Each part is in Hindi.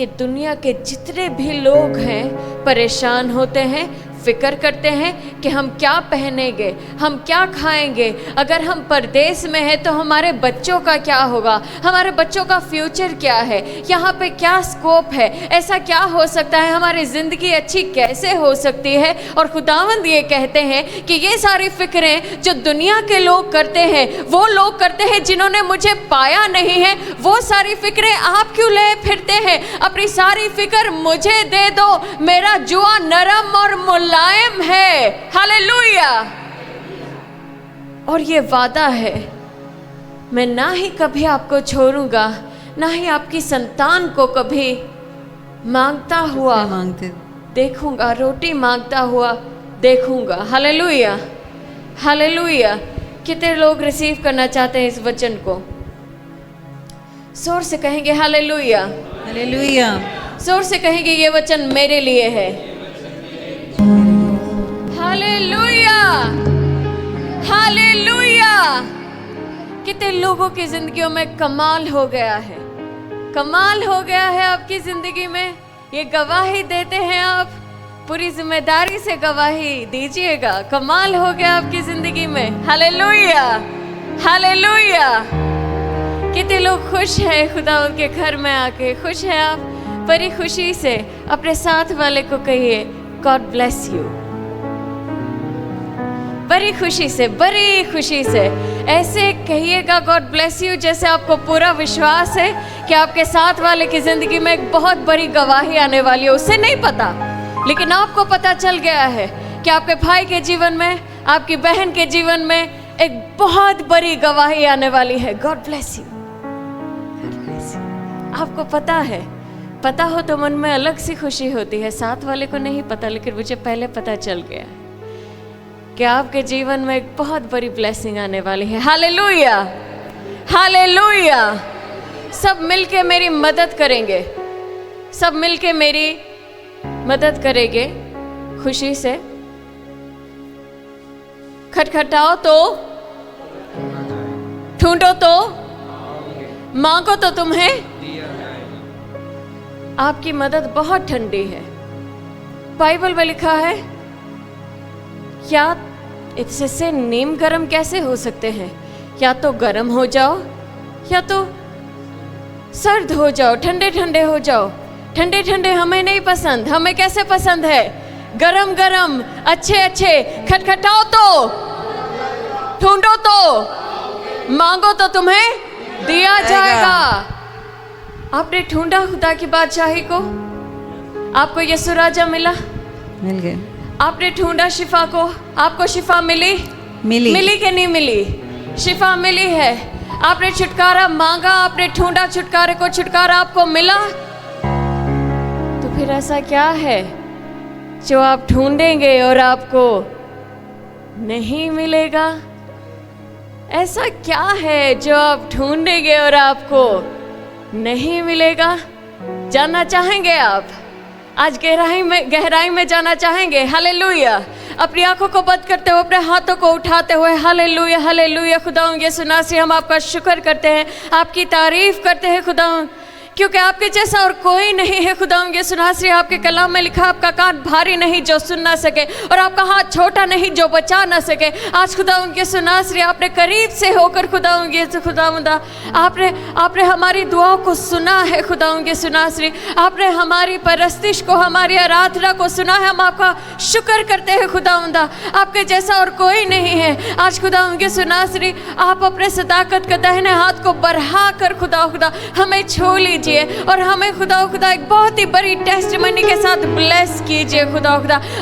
ये दुनिया के जितने भी लोग हैं परेशान होते हैं, फिक्र करते हैं कि हम क्या पहनेंगे, हम क्या खाएंगे, अगर हम परदेश में हैं तो हमारे बच्चों का क्या होगा, हमारे बच्चों का फ्यूचर क्या है, यहाँ पे क्या स्कोप है, ऐसा क्या हो सकता है, हमारी ज़िंदगी अच्छी कैसे हो सकती है। और खुदावंद ये कहते हैं कि ये सारी फिक्रें जो दुनिया के लोग करते हैं, वो लोग करते हैं जिन्होंने मुझे पाया नहीं है, वो सारी फिक्रें आप क्यों ले फिरते हैं। अपनी सारी फिक्र मुझे दे दो, मेरा जुआ नरम और मुलायम है। हालेलुया। और ये वादा है, मैं ना ही कभी आपको छोड़ूंगा, ना ही आपकी संतान को कभी मांगता हुआ देखूंगा, रोटी मांगता हुआ देखूंगा। Hallelujah, hallelujah. कितने लोग रिसीव करना चाहते हैं इस वचन को? जोर से कहेंगे हालेलुया, हालेलुया। जोर से कहेंगे ये वचन मेरे लिए है। Hallelujah, hallelujah. कितने लोगों की जिंदगियों में कमाल हो गया है, कमाल हो गया है आपकी जिंदगी में। ये गवाही देते हैं आप, पूरी जिम्मेदारी से गवाही दीजिएगा। कमाल हो गया आपकी जिंदगी में। Hallelujah, hallelujah. कितने लोग खुश हैं खुदा उनके घर में आके? खुश हैं आप? बड़ी खुशी से अपने साथ वाले को कहिए गॉड ब्लेस यू। बड़ी खुशी से, बड़ी खुशी से ऐसे कहिएगा गॉड ब्लेस यू जैसे आपको पूरा विश्वास है कि आपके साथ वाले की जिंदगी में एक बहुत बड़ी गवाही आने वाली है। उसे नहीं पता, लेकिन आपको पता चल गया है कि आपके भाई के जीवन में, आपकी बहन के जीवन में एक बहुत बड़ी गवाही आने वाली है। God bless you, God bless you. आपको पता है, पता हो तो मन में अलग सी खुशी होती है। साथ वाले को नहीं पता, लेकिन मुझे पहले पता चल गया कि आपके जीवन में एक बहुत बड़ी ब्लेसिंग आने वाली है। Hallelujah, hallelujah. सब मिलके मेरी मदद करेंगे, सब मिलके मेरी मदद करेंगे। खुशी से खटखटाओ तो, ढूंढो तो, मांगो तो तुम्हें। आपकी मदद बहुत ठंडी है। बाइबल में लिखा है, क्या इससे नीम गरम कैसे हो सकते हैं? या तो गरम हो जाओ या तो सर्द हो जाओ, ठंडे ठंडे हो जाओ। ठंडे ठंडे हमें नहीं पसंद। हमें कैसे पसंद है? गरम गरम, अच्छे अच्छे। खटखटाओ तो, ढूंढो तो, मांगो तो तुम्हें दिया जाएगा। आपने ढूंढा खुदा की बादशाही को, आपको यीशु राजा मिला, मिल गए। आपने ढूंढा शिफा को, आपको शिफा मिली, मिली कि नहीं मिली? शिफा मिली है। आपने छुटकारा मांगा, आपने ढूंढा छुटकारे को, छुटकारा आपको मिला। तो फिर ऐसा क्या है जो आप ढूंढेंगे और आपको नहीं मिलेगा? ऐसा क्या है जो आप ढूंढेंगे और आपको नहीं मिलेगा? जानना चाहेंगे आप? आज गहराई में जाना चाहेंगे? हालेलुया। अपनी आंखों को बंद करते हुए, अपने हाथों को उठाते हुए हालेलुया, हालेलुया। खुदाऊं यीशु नासरी, हम आपका शुक्र करते हैं, आपकी तारीफ करते हैं खुदाऊं, क्योंकि आपके जैसा और कोई नहीं है। खुदाऊं यीशु नासरी, आपके कलाम में लिखा, आपका कान भारी नहीं जो सुन ना सके, और आपका हाथ छोटा नहीं जो बचा ना सके। आज खुदाऊं यीशु नासरी, आपने करीब से होकर खुदाऊं यीशु खुदावंदा, आपने हमारी दुआओं को सुना है। खुदाऊं यीशु नासरी, आपने हमारी परस्तिश को, हमारी आराधना को सुना है। हम आपका शुक्र करते हैं खुदावंदा, आपके जैसा और कोई नहीं है। आज खुदाऊं यीशु नासरी, आप अपने सदाकत के दाहिने हाथ को बढ़ा कर खुदा हमें छू लीजिए, और हमें खुदा एक बहुत ही बड़ी टेस्टिमनी के साथ ब्लेस कीजिए। खुदा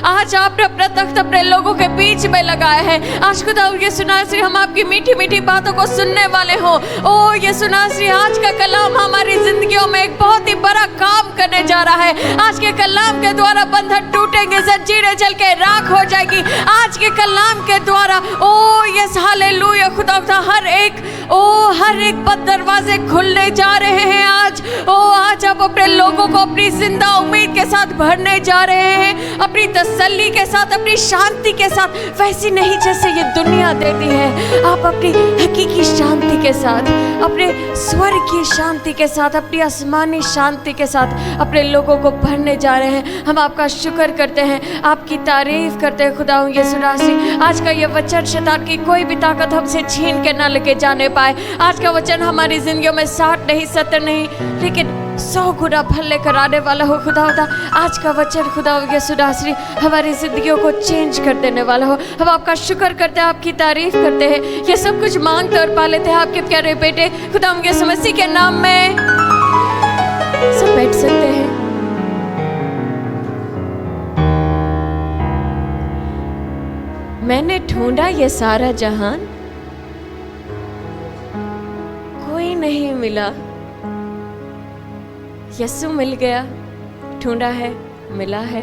आज आपने अपना तख्त अपने लोगों के बीच में लगाया है। आज खुदा यीशु नासरी, हम आपकी मीठी मीठी बातों को सुनने वाले हो। ओ यीशु नासरी, आज का कलाम हमारी जिंदगियों में एक बहुत ही बड़ा काम करने जा रहा है। आज के कलाम के द्वारा बंधन टूटेंगे, जंजीरें जल के राख हो जाएगी। आज के कलाम के द्वारा, ओ यस हालेलुया खुदा, हर एक ओ हर एक बद दरवाजे खुलने जा रहे हैं आज। ओ आज आप अपने लोगों को अपनी जिंदा उम्मीद के साथ भरने जा रहे हैं, अपनी तसल्ली के साथ, अपनी शांति के साथ, वैसी नहीं जैसे ये दुनिया देती है। आप अपनी हकीकी शांति के साथ, अपने स्वर्ग की शांति के साथ, अपनी आसमानी शांति के साथ अपने लोगों को भरने जा रहे हैं। हम आपका शुक्र करते हैं, आपकी तारीफ करते हैं खुदा यीशु मसीह। आज का ये वचन शैतान की कोई भी ताकत हमसे छीन के ना लेके जाने पाए। आज का वचन हमारी जिंदगियों में 60 नहीं 70 नहीं लेकिन 100 गुना फल लेकर आने वाला हो खुदा। आज का वचन खुदा यीशु मसीह हमारी जिंदगियों को चेंज कर देने वाला हो। हम आपका शुक्र करते हैं, आपकी तारीफ करते हैं। ये सब कुछ मांगते और पा लेते हैं आपके प्यारे बेटे खुदा यीशु मसीह के नाम में। सब बैठ सकते हैं। मैंने ढूंढा ये सारा जहान, कोई नहीं मिला। यीशु मिल गया, ढूंढा है, मिला है।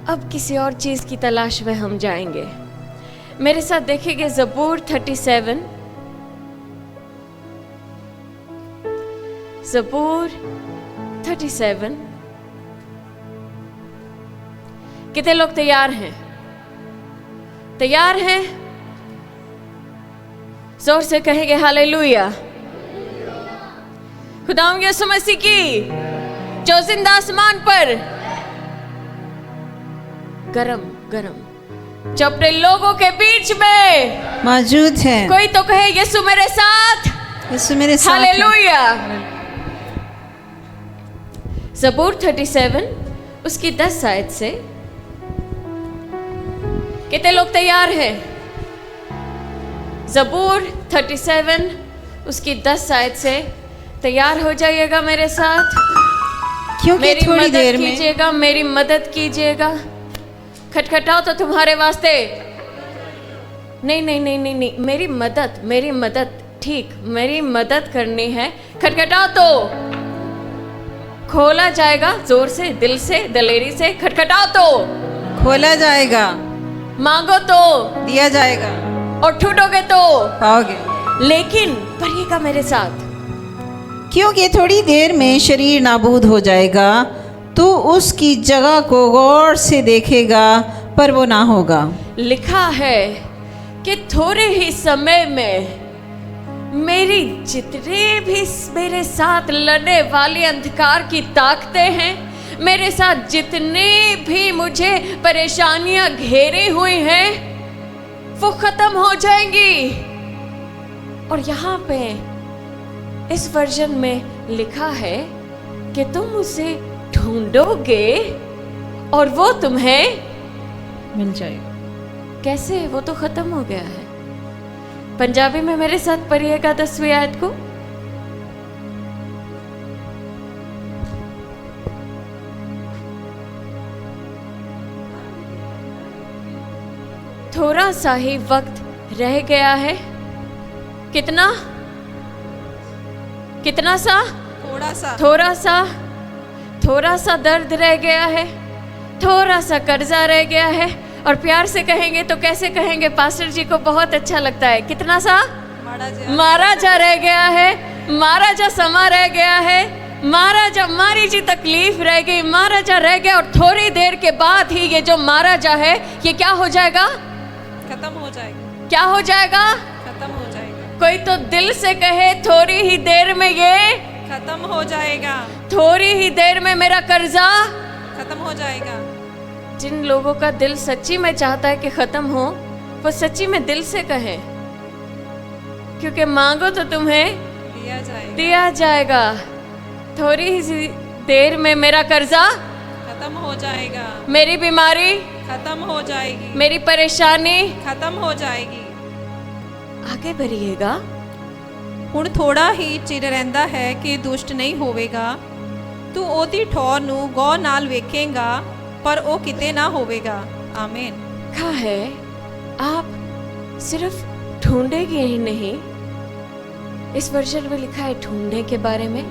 अब किसी और चीज की तलाश में हम जाएंगे। मेरे साथ देखेंगे ज़बूर 37। ज़बूर 37। कितने लोग तैयार हैं? तैयार हैं? जोर से कहेंगे हालेलुया। खुदा यीशु मसीह की जो जिंदा आसमान पर गरम गरम जो अपने लोगों के बीच में मौजूद है। कोई तो कहे यीशु मेरे साथ, यीशु मेरे साथ है। हालेलुया। ज़बूर 37 उसकी 10 आयत से। कितने लोग तैयार हैं? ज़बूर 37 उसकी 10 आयत से तैयार हो जाइएगा मेरे साथ। क्योंकि मेरी थोड़ी मदद देर में कीजिएगा, मेरी मदद कीजिएगा। खटखटाओ तो तुम्हारे वास्ते। नहीं नहीं नहीं नहीं नहीं, मेरी मदद ठीक, मेरी मदद करनी है। खटखटाओ तो खोला जाएगा। जोर से, दिल से, दलेरी से खटखटाओ तो खोला जाएगा। मांगो तो दिया जाएगा। और ढूंढोगे तो पाओगे। लेकिन पढ़िएगा मेरे साथ। क्योंकि थोड़ी देर में शरीर नाबूद हो जाएगा, तू उसकी जगह को गौर से देखेगा पर वो ना होगा। लिखा है कि थोड़े ही समय में मेरी जितने भी मेरे साथ लड़ने वाली अंधकार की ताकतें हैं, मेरे साथ जितने भी मुझे परेशानियां घेरी हुई हैं, वो खत्म हो जाएंगी। और यहाँ पे इस वर्जन में लिखा है कि तुम उसे ढूंढोगे और वो तुम्हें मिल जाएगा। कैसे? वो तो खत्म हो गया है। पंजाबी में मेरे साथ पढ़िएगा 10वीं आयत को। थोड़ा सा ही वक्त रह गया है। कितना कितना सा? थोड़ा सा दर्द रह गया है, थोड़ा सा कर्जा रह गया है। और प्यार से कहेंगे तो कैसे कहेंगे? पास्टर जी को बहुत अच्छा लगता है। कितना सा? मारा जा रह गया है, मारा जा समा रह गया है, मारा जा मारी जी तकलीफ रह गई, मारा जा रह गया। और थोड़ी देर के बाद ही ये जो मारा जा है ये क्या हो जाएगा? खत्म हो जाएगा। क्या हो जाएगा? खत्म हो जाएगा। कोई तो दिल से कहे थोड़ी ही देर में ये खत्म हो जाएगा। थोड़ी ही देर में मेरा कर्जा खत्म हो जाएगा। जिन लोगों का दिल सच्ची में चाहता है कि खत्म हो, वो सच्ची में दिल से कहे, क्योंकि मांगो तो तुम्हें दिया जाएगा। थोड़ी ही देर में मेरा कर्जा खत्म हो जाएगा। मेरी बीमारी खत्म हो जाएगी। मेरी परेशानी खत्म हो जाएगी। आगे बढ़िएगा। ਹੁਣ ਥੋੜਾ ਹੀ ਚਿਰ ਰਹਿੰਦਾ ਹੈ ਕਿ ਦੁਸ਼ਟ ਨਹੀਂ ਹੋਵੇਗਾ। ਤੂੰ ਉਹਦੀ ਠੌਰ ਨੂੰ ਗੌਰ ਨਾਲ ਵੇਖੇਂਗਾ पर वो किते ना होवेगा। आमीन। लिखा है आप सिर्फ ढूंढेंगे ही नहीं, इस वर्जन में लिखा है ढूंढने के बारे में।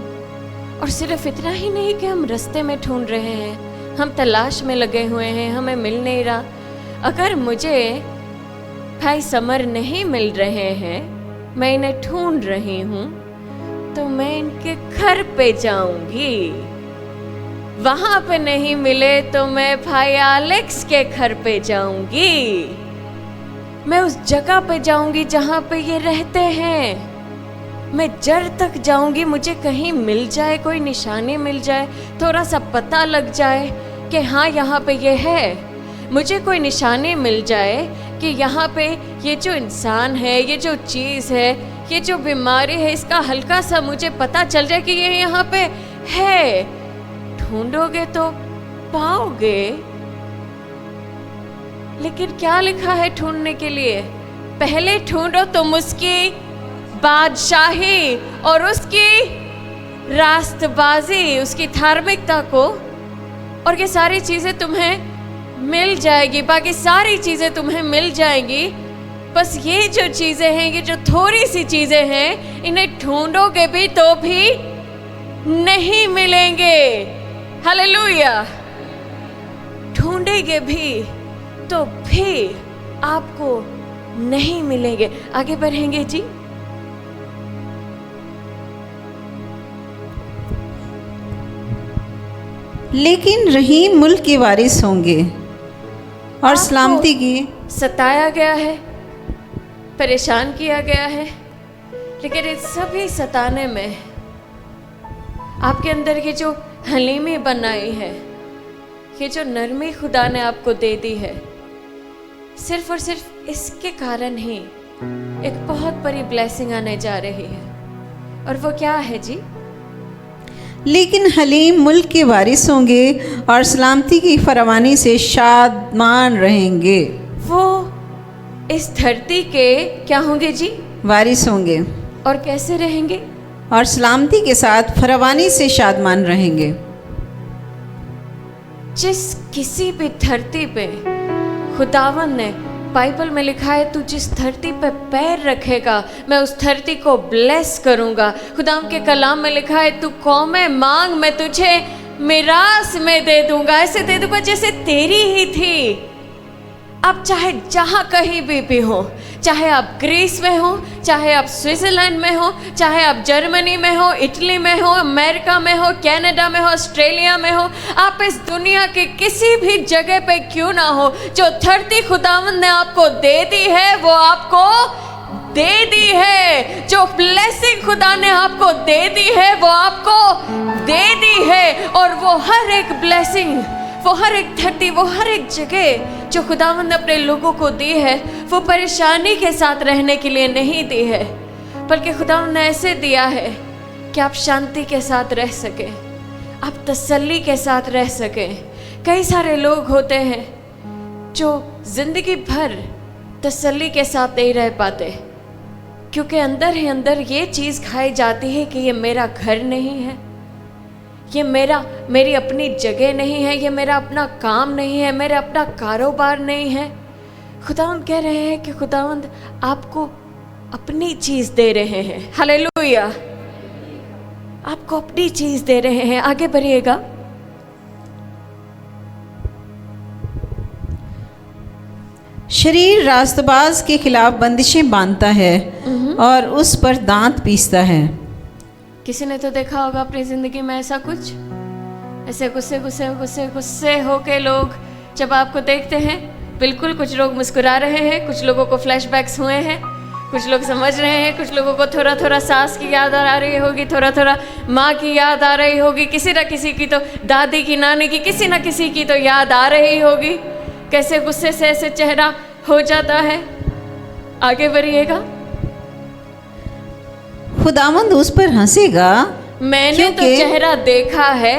और सिर्फ इतना ही नहीं कि हम रास्ते में ढूंढ रहे हैं, हम तलाश में लगे हुए हैं, हमें मिल नहीं रहा। अगर मुझे भाई समर नहीं मिल रहे हैं, मैं इन्हें ढूंढ रही हूँ, तो मैं इनके घर पे जाऊंगी। वहां पे नहीं मिले तो मैं भाई एलेक्स के घर पे जाऊंगी। मैं उस जगह पे जाऊंगी जहां पे ये रहते हैं। मैं जड़ तक जाऊंगी, मुझे कहीं मिल जाए, कोई निशानी मिल जाए, थोड़ा सा पता लग जाए कि हाँ यहाँ पे ये है। मुझे कोई निशानी मिल जाए कि यहाँ पे ये जो इंसान है, ये जो चीज़ है, ये जो बीमारी है, इसका हल्का सा मुझे पता चल जाए कि ये यहाँ पे है। ढूंढोगे तो पाओगे। लेकिन क्या लिखा है ढूंढने के लिए? पहले ढूंढो तुम उसकी बादशाही और उसकी रास्तबाजी, उसकी धार्मिकता को, और ये सारी चीजें तुम्हें मिल जाएगी। बाकी सारी चीजें तुम्हें मिल जाएंगी। बस ये जो चीजें हैं, ये जो थोड़ी सी चीजें हैं, इन्हें ढूंढोगे भी तो भी नहीं मिलेंगे। हालेलुया। ढूंढेंगे भी तो भी आपको नहीं मिलेंगे। आगे बढ़ेंगे जी। लेकिन रहीम मुल्क के वारिस होंगे और सलामती की। सताया गया है, परेशान किया गया है, लेकिन इस सभी सताने में आपके अंदर ये जो हलीमी बनाई है, ये जो नरमी खुदा ने आपको दे दी है, सिर्फ और सिर्फ इसके कारण ही एक बहुत बड़ी ब्लेसिंग आने जा रही है। और वो क्या है जी? लेकिन हलीम मुल्क के वारिस होंगे और सलामती की फरावानी से शादमान रहेंगे। वो इस धरती के क्या होंगे जी? वारिस होंगे। और कैसे रहेंगे? और सलामती के साथ फरावानी से शादमान रहेंगे। जिस किसी भी धरती पे खुदावन ने, बाइबल में लिखा है, तू जिस धरती पे पैर रखेगा मैं उस धरती को ब्लेस करूंगा। खुदावन के कलाम में लिखा है, तू कौमें मांग मैं तुझे मिरास में दे दूंगा। ऐसे दे दूंगा जैसे तेरी ही थी। आप चाहे जहाँ कहीं भी हो, चाहे आप ग्रीस में हो, चाहे आप स्विट्जरलैंड में हो, चाहे आप जर्मनी में हो, इटली में हो, अमेरिका में हो, कनाडा में हो, ऑस्ट्रेलिया में हो, आप इस दुनिया के किसी भी जगह पे क्यों ना हो, जो धरती खुदावंद ने आपको दे दी है वो आपको दे दी है। जो ब्लेसिंग खुदा ने आपको दे दी है वो आपको दे दी है। और वो हर एक ब्लेसिंग, वो हर एक धरती, वो हर एक जगह जो खुदावंद ने अपने लोगों को दी है, वो परेशानी के साथ रहने के लिए नहीं दी है, बल्कि खुदावंद ने ऐसे दिया है कि आप शांति के साथ रह सके, आप तसल्ली के साथ रह सके। कई सारे लोग होते हैं जो जिंदगी भर तसल्ली के साथ नहीं रह पाते, क्योंकि अंदर ही अंदर ये चीज़ खाई जाती है कि ये मेरा घर नहीं है, ये मेरी अपनी जगह नहीं है, ये मेरा अपना काम नहीं है, मेरा अपना कारोबार नहीं है। खुदावंद कह रहे हैं कि खुदावंद आपको अपनी चीज़ दे रहे हैं। हालेलुया। आपको अपनी चीज़ दे रहे हैं। आगे बढ़िएगा। शरीर रास्तबाज के खिलाफ बंदिशें बांधता है और उस पर दांत पीसता है। किसी ने तो देखा होगा अपनी जिंदगी में ऐसा कुछ, ऐसे गुस्से गुस्से गुस्से गुस्से होके लोग जब आपको देखते हैं, बिल्कुल कुछ लोग मुस्कुरा रहे हैं, कुछ लोगों को फ्लैशबैक्स हुए हैं, कुछ लोग समझ रहे हैं, कुछ लोगों को थोड़ा थोड़ा सास की याद आ रही होगी, थोड़ा थोड़ा माँ की याद आ रही होगी, किसी न किसी की तो दादी की, नानी की, किसी न किसी की तो याद आ रही होगी। कैसे गुस्से से ऐसे चेहरा हो जाता है। आगे बढ़िएगा। खुदावंद उस पर हंसेगा। मैंने तो चेहरा देखा है,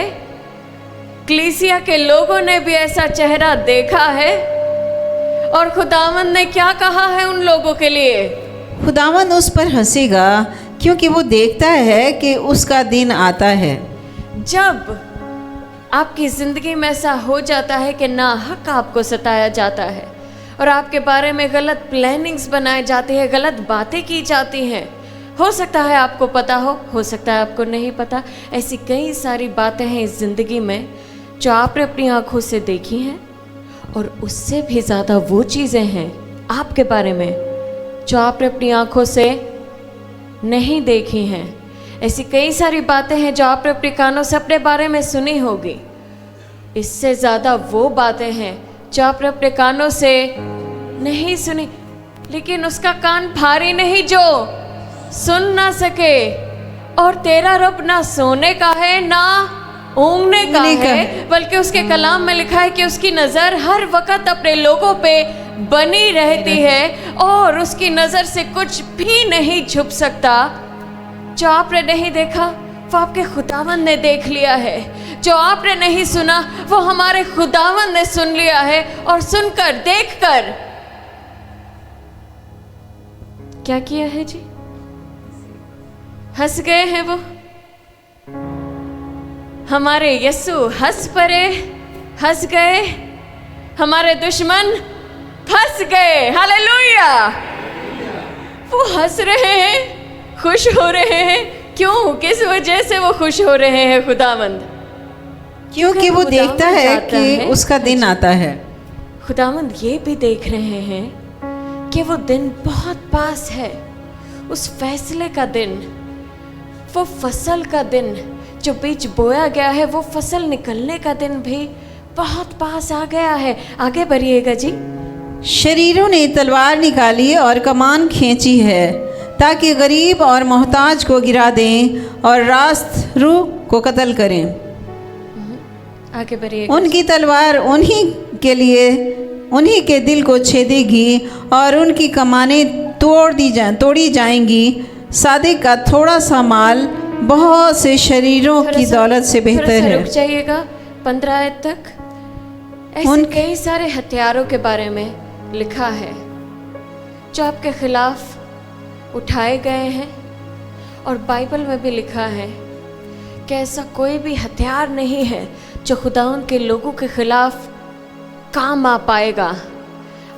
क्लीसिया के लोगों ने भी ऐसा चेहरा देखा है। और खुदावंद ने क्या कहा है उन लोगों के लिए? खुदावंद उस पर हंसेगा क्योंकि वो देखता है कि उसका दिन आता है। जब आपकी ज़िंदगी में ऐसा हो जाता है कि ना हक आपको सताया जाता है और आपके बारे में गलत प्लानिंग्स बनाए जाते हैं, गलत बातें की जाती हैं। हो सकता है आपको पता हो सकता है आपको नहीं पता। ऐसी कई सारी बातें हैं इस ज़िंदगी में जो आपने अपनी आंखों से देखी हैं, और उससे भी ज़्यादा वो चीज़ें हैं आपके बारे में जो आपने अपनी आंखों से नहीं देखी हैं। ऐसी कई सारी बातें हैं जो आपने अपने कानों से अपने बारे में सुनी होगी। इससे ज़्यादा वो बातें हैं जो आपने अपने कानों से नहीं सुनी, लेकिन उसका कान भारी नहीं जो सुन ना सके। और तेरा रब ना सोने का है ना ऊँघने का है, बल्कि उसके कलाम में लिखा है कि उसकी नज़र हर वक्त अपने लोगों पे बनी रहती है और उसकी नज़र से कुछ भी नहीं छुप सकता। जो आपने नहीं देखा वो आपके खुदावंद ने देख लिया है, जो आपने नहीं सुना वो हमारे खुदावंद ने सुन लिया है। और सुनकर देखकर क्या किया है जी? हंस गए हैं वो। हमारे यीशु हंस पड़े, हंस गए। हमारे दुश्मन फंस गए। हालेलुया। वो हंस रहे हैं, खुश हो रहे हैं। क्यों? किस वजह से वो खुश हो रहे हैं खुदावंद? क्योंकि वो देखता है कि उसका दिन आता है। खुदावंद ये भी देख रहे हैं कि वो दिन बहुत पास है, उस फैसले का दिन, वो फसल का दिन, जो बीज बोया गया है वो फसल निकलने का दिन भी बहुत पास आ गया है। आगे बढ़िएगा जी। शरीरों ने तलवार निकाली और कमान खींची है ताकि गरीब और मोहताज को गिरा दें और रास्तरू को कत्ल करें। आगे बढ़िएगा। उनकी तलवार उन्हीं के दिल को छेदेगी और उनकी कमानें तोड़ी जाएंगी। सादिक का थोड़ा सा माल बहुत से शरीरों की दौलत से बेहतर है। रुक जाइएगा 15 आयत तक। ऐसे कई सारे हथियारों के बारे में लिखा है जो आपके खिलाफ उठाए गए हैं, और बाइबल में भी लिखा है कि ऐसा कोई भी हथियार नहीं है जो खुदाउन के लोगों के खिलाफ काम आ पाएगा।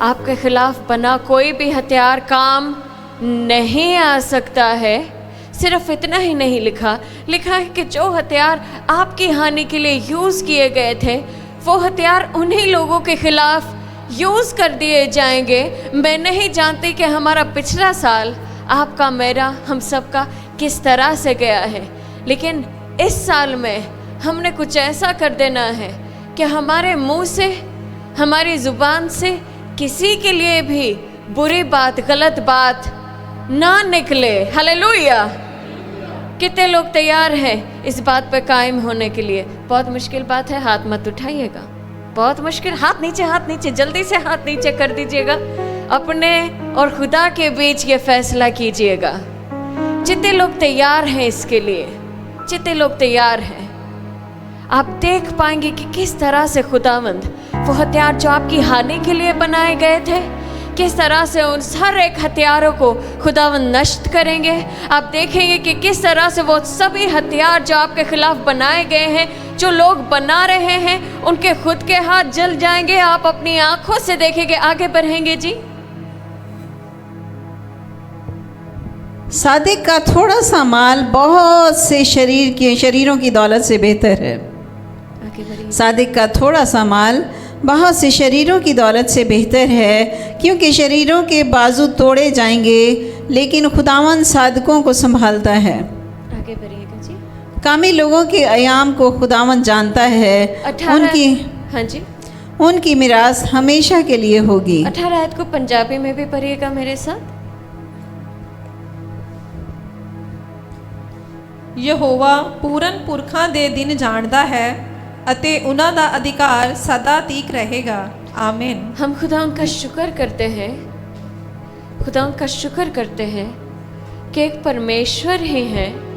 आपके खिलाफ बना कोई भी हथियार काम नहीं आ सकता है। सिर्फ इतना ही नहीं लिखा है कि जो हथियार आपकी हानि के लिए यूज़ किए गए थे वो हथियार उन्हीं लोगों के खिलाफ यूज़ कर दिए जाएंगे। मैं नहीं जानती कि हमारा पिछला साल, आपका, मेरा, हम सब का किस तरह से गया है, लेकिन इस साल में हमने कुछ ऐसा कर देना है कि हमारे मुंह से, हमारी ज़ुबान से किसी के लिए भी बुरी बात, गलत बात ना निकले। हालेलुया। कितने लोग तैयार हैं इस बात पर कायम होने के लिए? बहुत मुश्किल बात है, हाथ मत उठाइएगा। बहुत मुश्किल। हाथ नीचे, जल्दी से हाथ नीचे कर दीजिएगा। अपने और खुदा के बीच ये फैसला कीजिएगा। जितने लोग तैयार हैं इसके लिए, जितने लोग तैयार हैं, आप देख पाएंगे कि किस तरह से खुदावंद वो हथियार जो आपकी हानि के लिए बनाए गए थे, किस तरह से उन हर एक हथियारों को खुदावंद नष्ट करेंगे। आप देखेंगे कि किस तरह से वो सभी हथियार जो आपके खिलाफ बनाए गए हैं, जो लोग बना रहे हैं, उनके खुद के हाथ जल जाएंगे। आप अपनी आंखों से देखेंगे। आगे बढ़ेंगे जी। सादिक का थोड़ा सा माल बहुत से शरीरों की दौलत से बेहतर है। सादिक का थोड़ा सा माल बहुत से शरीरों की दौलत से बेहतर है, क्योंकि शरीरों के बाजू तोड़े जाएंगे, लेकिन खुदावंद सादिकों को संभालता है। आगे बढ़िएगा जी। कामिल लोगों के अयाम को खुदावंद जानता है। उनकी मिरास हमेशा के लिए होगी। 18 आयत को पंजाबी में भी पढ़िएगा मेरे साथ। ਯਹੋਵਾ ਪੂਰਨ ਪੁਰਖਾਂ ਦੇ ਦਿਨ ਜਾਣਦਾ ਹੈ ਅਤੇ ਉਹਨਾਂ ਦਾ ਅਧਿਕਾਰ ਸਦਾ ਤੀਕ ਰਹੇਗਾ। आमीन। हम खुदा उनका शुक्र करते हैं, खुदा उनका शुक्र करते हैं कि एक परमेश्वर ही है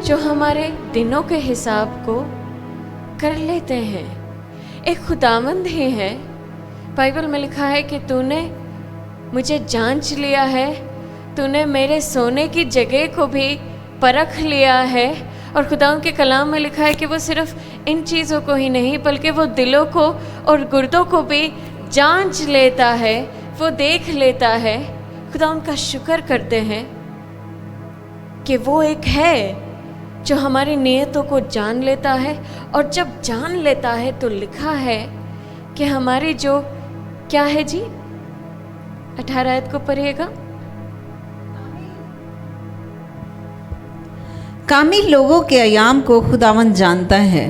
जो हमारे दिनों के हिसाब को कर लेते हैं। एक खुदावंद ही है। बाइबल में लिखा है कि तूने मुझे जांच लिया है, तूने मेरे सोने की जगह को भी परख लिया है। और खुदाओं के कलाम में लिखा है कि वो सिर्फ इन चीज़ों को ही नहीं बल्कि वो दिलों को और गुर्दों को भी जांच लेता है, वो देख लेता है। खुदा उनका शुक्र करते हैं कि वो एक है जो हमारी नीयतों को जान लेता है, और जब जान लेता है तो लिखा है कि हमारी जो क्या है जी, 18 आयत को पढ़िएगा। कामिल लोगों के अयाम को खुदावंद जानता है,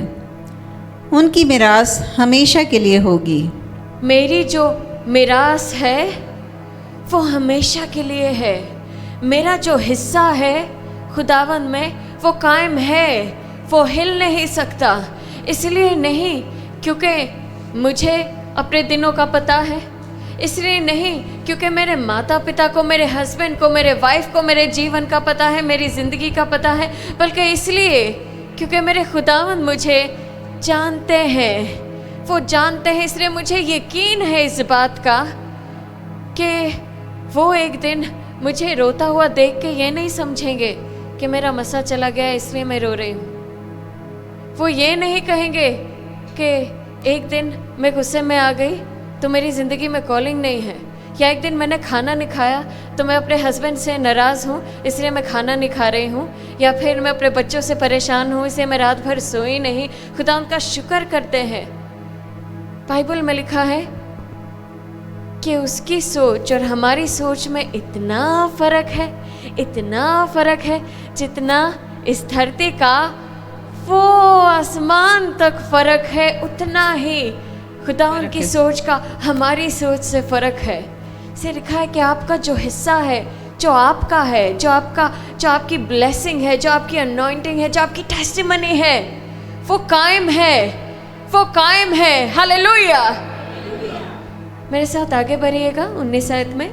उनकी मिरास हमेशा के लिए होगी। मेरी जो मिरास है वो हमेशा के लिए है। मेरा जो हिस्सा है खुदावंद में वो कायम है, वो हिल नहीं सकता। इसलिए नहीं क्योंकि मुझे अपने दिनों का पता है, इसलिए नहीं क्योंकि मेरे माता पिता को, मेरे हस्बैंड को, मेरे वाइफ को मेरे जीवन का पता है, मेरी ज़िंदगी का पता है, बल्कि इसलिए क्योंकि मेरे खुदावंद मुझे जानते हैं। वो जानते हैं, इसलिए मुझे यकीन है इस बात का कि वो एक दिन मुझे रोता हुआ देख के ये नहीं समझेंगे कि मेरा मसा चला गया इसलिए मैं रो रही हूँ। वो ये नहीं कहेंगे कि एक दिन मैं गुस्से में आ गई तो मेरी ज़िंदगी में कॉलिंग नहीं है, या एक दिन मैंने खाना नहीं खाया तो मैं अपने हस्बैंड से नाराज़ हूँ इसलिए मैं खाना नहीं खा रही हूँ, या फिर मैं अपने बच्चों से परेशान हूँ इसलिए मैं रात भर सोई नहीं। खुदा उनका शुक्र करते हैं। बाइबल में लिखा है कि उसकी सोच और हमारी सोच में इतना फ़र्क है, इतना फ़र्क है, जितना इस धरती का वो आसमान तक फ़र्क है, उतना ही खुदा उनकी सोच का हमारी सोच से फ़र्क है। इसे लिखा है कि आपका जो हिस्सा है, जो आपका है, जो आपकी ब्लेसिंग है, जो आपकी अनॉइंटिंग है, जो आपकी टेस्टिमनी है, वो कायम है, वो कायम है। हालेलुया। मेरे साथ आगे बढ़िएगा 19 आयत में।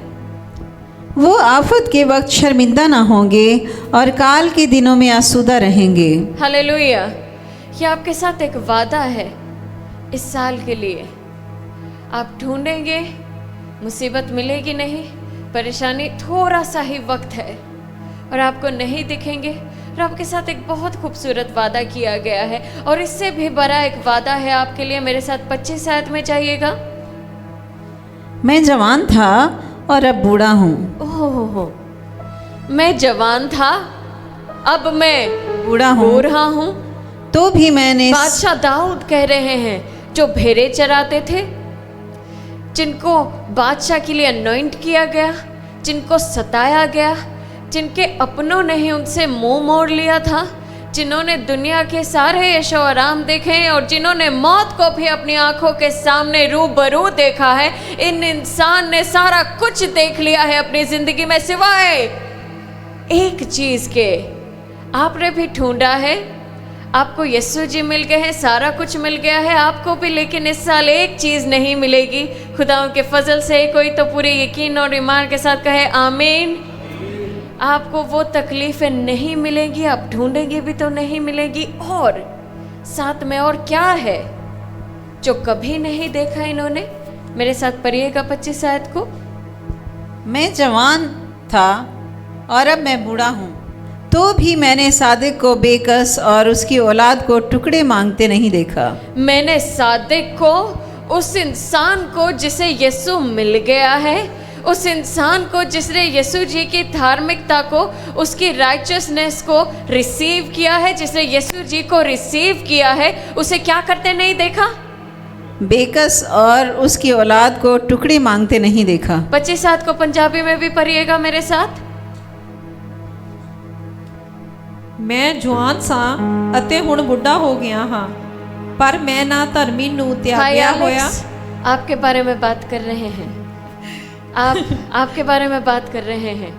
वो आफत के वक्त शर्मिंदा ना होंगे और काल के दिनों में आसूदा रहेंगे। हालेलुया। ये आपके साथ एक वादा है इस साल के लिए। आप ढूंढेंगे, मुसीबत मिलेगी नहीं, परेशानी थोड़ा सा ही वक्त है और आपको नहीं दिखेंगे। और आपके साथ एक बहुत खूबसूरत वादा किया गया है और इससे भी बड़ा एक वादा है आपके लिए। मेरे साथ 25 आयत में जाइएगा। मैं जवान था और अब बूढ़ा हूँ। ओहो, मैं जवान था अब मैं बूढ़ा हूँ, बूढ़ा हूँ। तो भी मैंने बादशाह दाऊद कह रहे हैं, जो भेड़े चराते थे, जिनको बादशाह के लिए अनॉइंट किया गया, जिनको सताया गया, जिनके अपनों ने ही उनसे मुंह मोड़ लिया था, जिन्होंने दुनिया के सारे यशो आराम देखे और जिन्होंने मौत को भी अपनी आंखों के सामने रूबरू देखा है, इन इंसान ने सारा कुछ देख लिया है अपनी जिंदगी में सिवाय एक चीज के। आपने भी ढूंढा है, आपको यीशु जी मिल गए हैं, सारा कुछ मिल गया है आपको भी, लेकिन इस साल एक चीज नहीं मिलेगी खुदा के फजल से। कोई तो पूरे यकीन और ईमान के साथ कहे आमीन। आपको वो तकलीफ़ें नहीं मिलेंगी, आप ढूंढेंगे भी तो नहीं मिलेगी। और साथ में और क्या है जो कभी नहीं देखा इन्होंने। मेरे साथ पढ़िएगा 25 आयत को। मैं जवान था और अब मैं बूढ़ा हूँ, तो भी मैंने सादिक को बेकस और उसकी औलाद को टुकड़े मांगते नहीं देखा। मैंने सादिक को, उस इंसान को जिसे यीशु मिल गया है, उस इंसान को जिसने यीशु जी की धार्मिकता को, उसकी राइचसनेस को रिसीव किया है, जिसने यीशु जी को रिसीव किया है, उसे क्या करते नहीं देखा? बेकस और उसकी औलाद को टुकड़े मांगते नहीं देखा। 25 आयत को पंजाबी में भी पढ़िएगा मेरे साथ। मैं जवान सा ਅਤੇ ਹੁਣ ਬੁੱਢਾ ਹੋ ਗਿਆ ਹਾਂ, ਪਰ ਮੈਂ ਨਾ ਧਰਮੀ ਨੂੰ ਤਿਆਗਿਆ ਹੋਇਆ। आपके बारे में बात कर रहे हैं, आपके बारे में बात कर रहे हैं।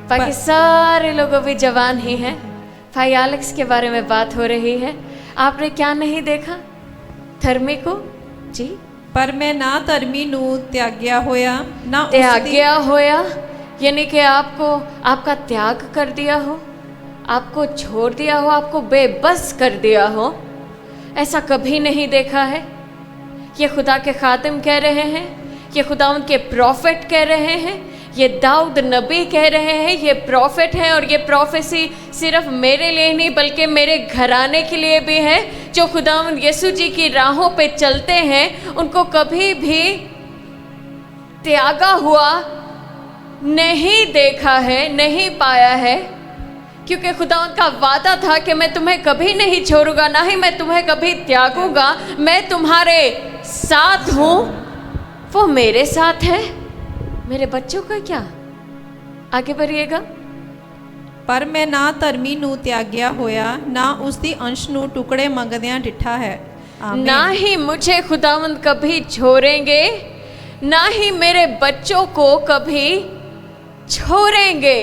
बाकी सारे लोगों भी जवान ही हैं। भाई एलेक्स के बारे में बात हो रही है। आपने क्या नहीं देखा धर्मी को जी? पर मैं ना धर्मी ਨੂੰ त्याग्या होया ना त्याग्या होया, यानी कि आपको आपका त्याग कर दिया हो, आपको छोड़ दिया हो, आपको बेबस कर दिया हो, ऐसा कभी नहीं देखा है। ये खुदा के खातिम कह रहे हैं, ये खुदा उनके प्रॉफिट कह रहे हैं, ये दाऊद नबी कह रहे हैं, ये प्रॉफिट है। और ये प्रोफेसी सिर्फ मेरे लिए नहीं बल्कि मेरे घराने के लिए भी है। जो खुदा यीशु जी की राहों पे चलते हैं उनको कभी भी त्यागा हुआ नहीं देखा है, नहीं पाया है, क्योंकि खुदा उनका वादा था कि मैं तुम्हें कभी नहीं छोड़ूंगा, ना ही मैं तुम्हें कभी त्यागूंगा, मैं तुम्हारे साथ हूँ। वो मेरे साथ है, मेरे बच्चों का क्या? आगे बढ़िएगा। ਪਰ ਮੈਂ ਨਾ ਧਰਮੀ ਨੂੰ ਤਿਆਗਿਆ ਹੋਇਆ ਨਾ ਉਸ ਦੀ ਅੰਸ਼ ਨੂੰ ਟੁਕੜੇ ਮੰਗਦਿਆਂ ਡਿੱਠਾ ਹੈ। ਆਮੀਨ। ना ही मुझे खुदावंद कभी छोड़ेंगे, ना ही मेरे बच्चों को कभी छोड़ेंगे।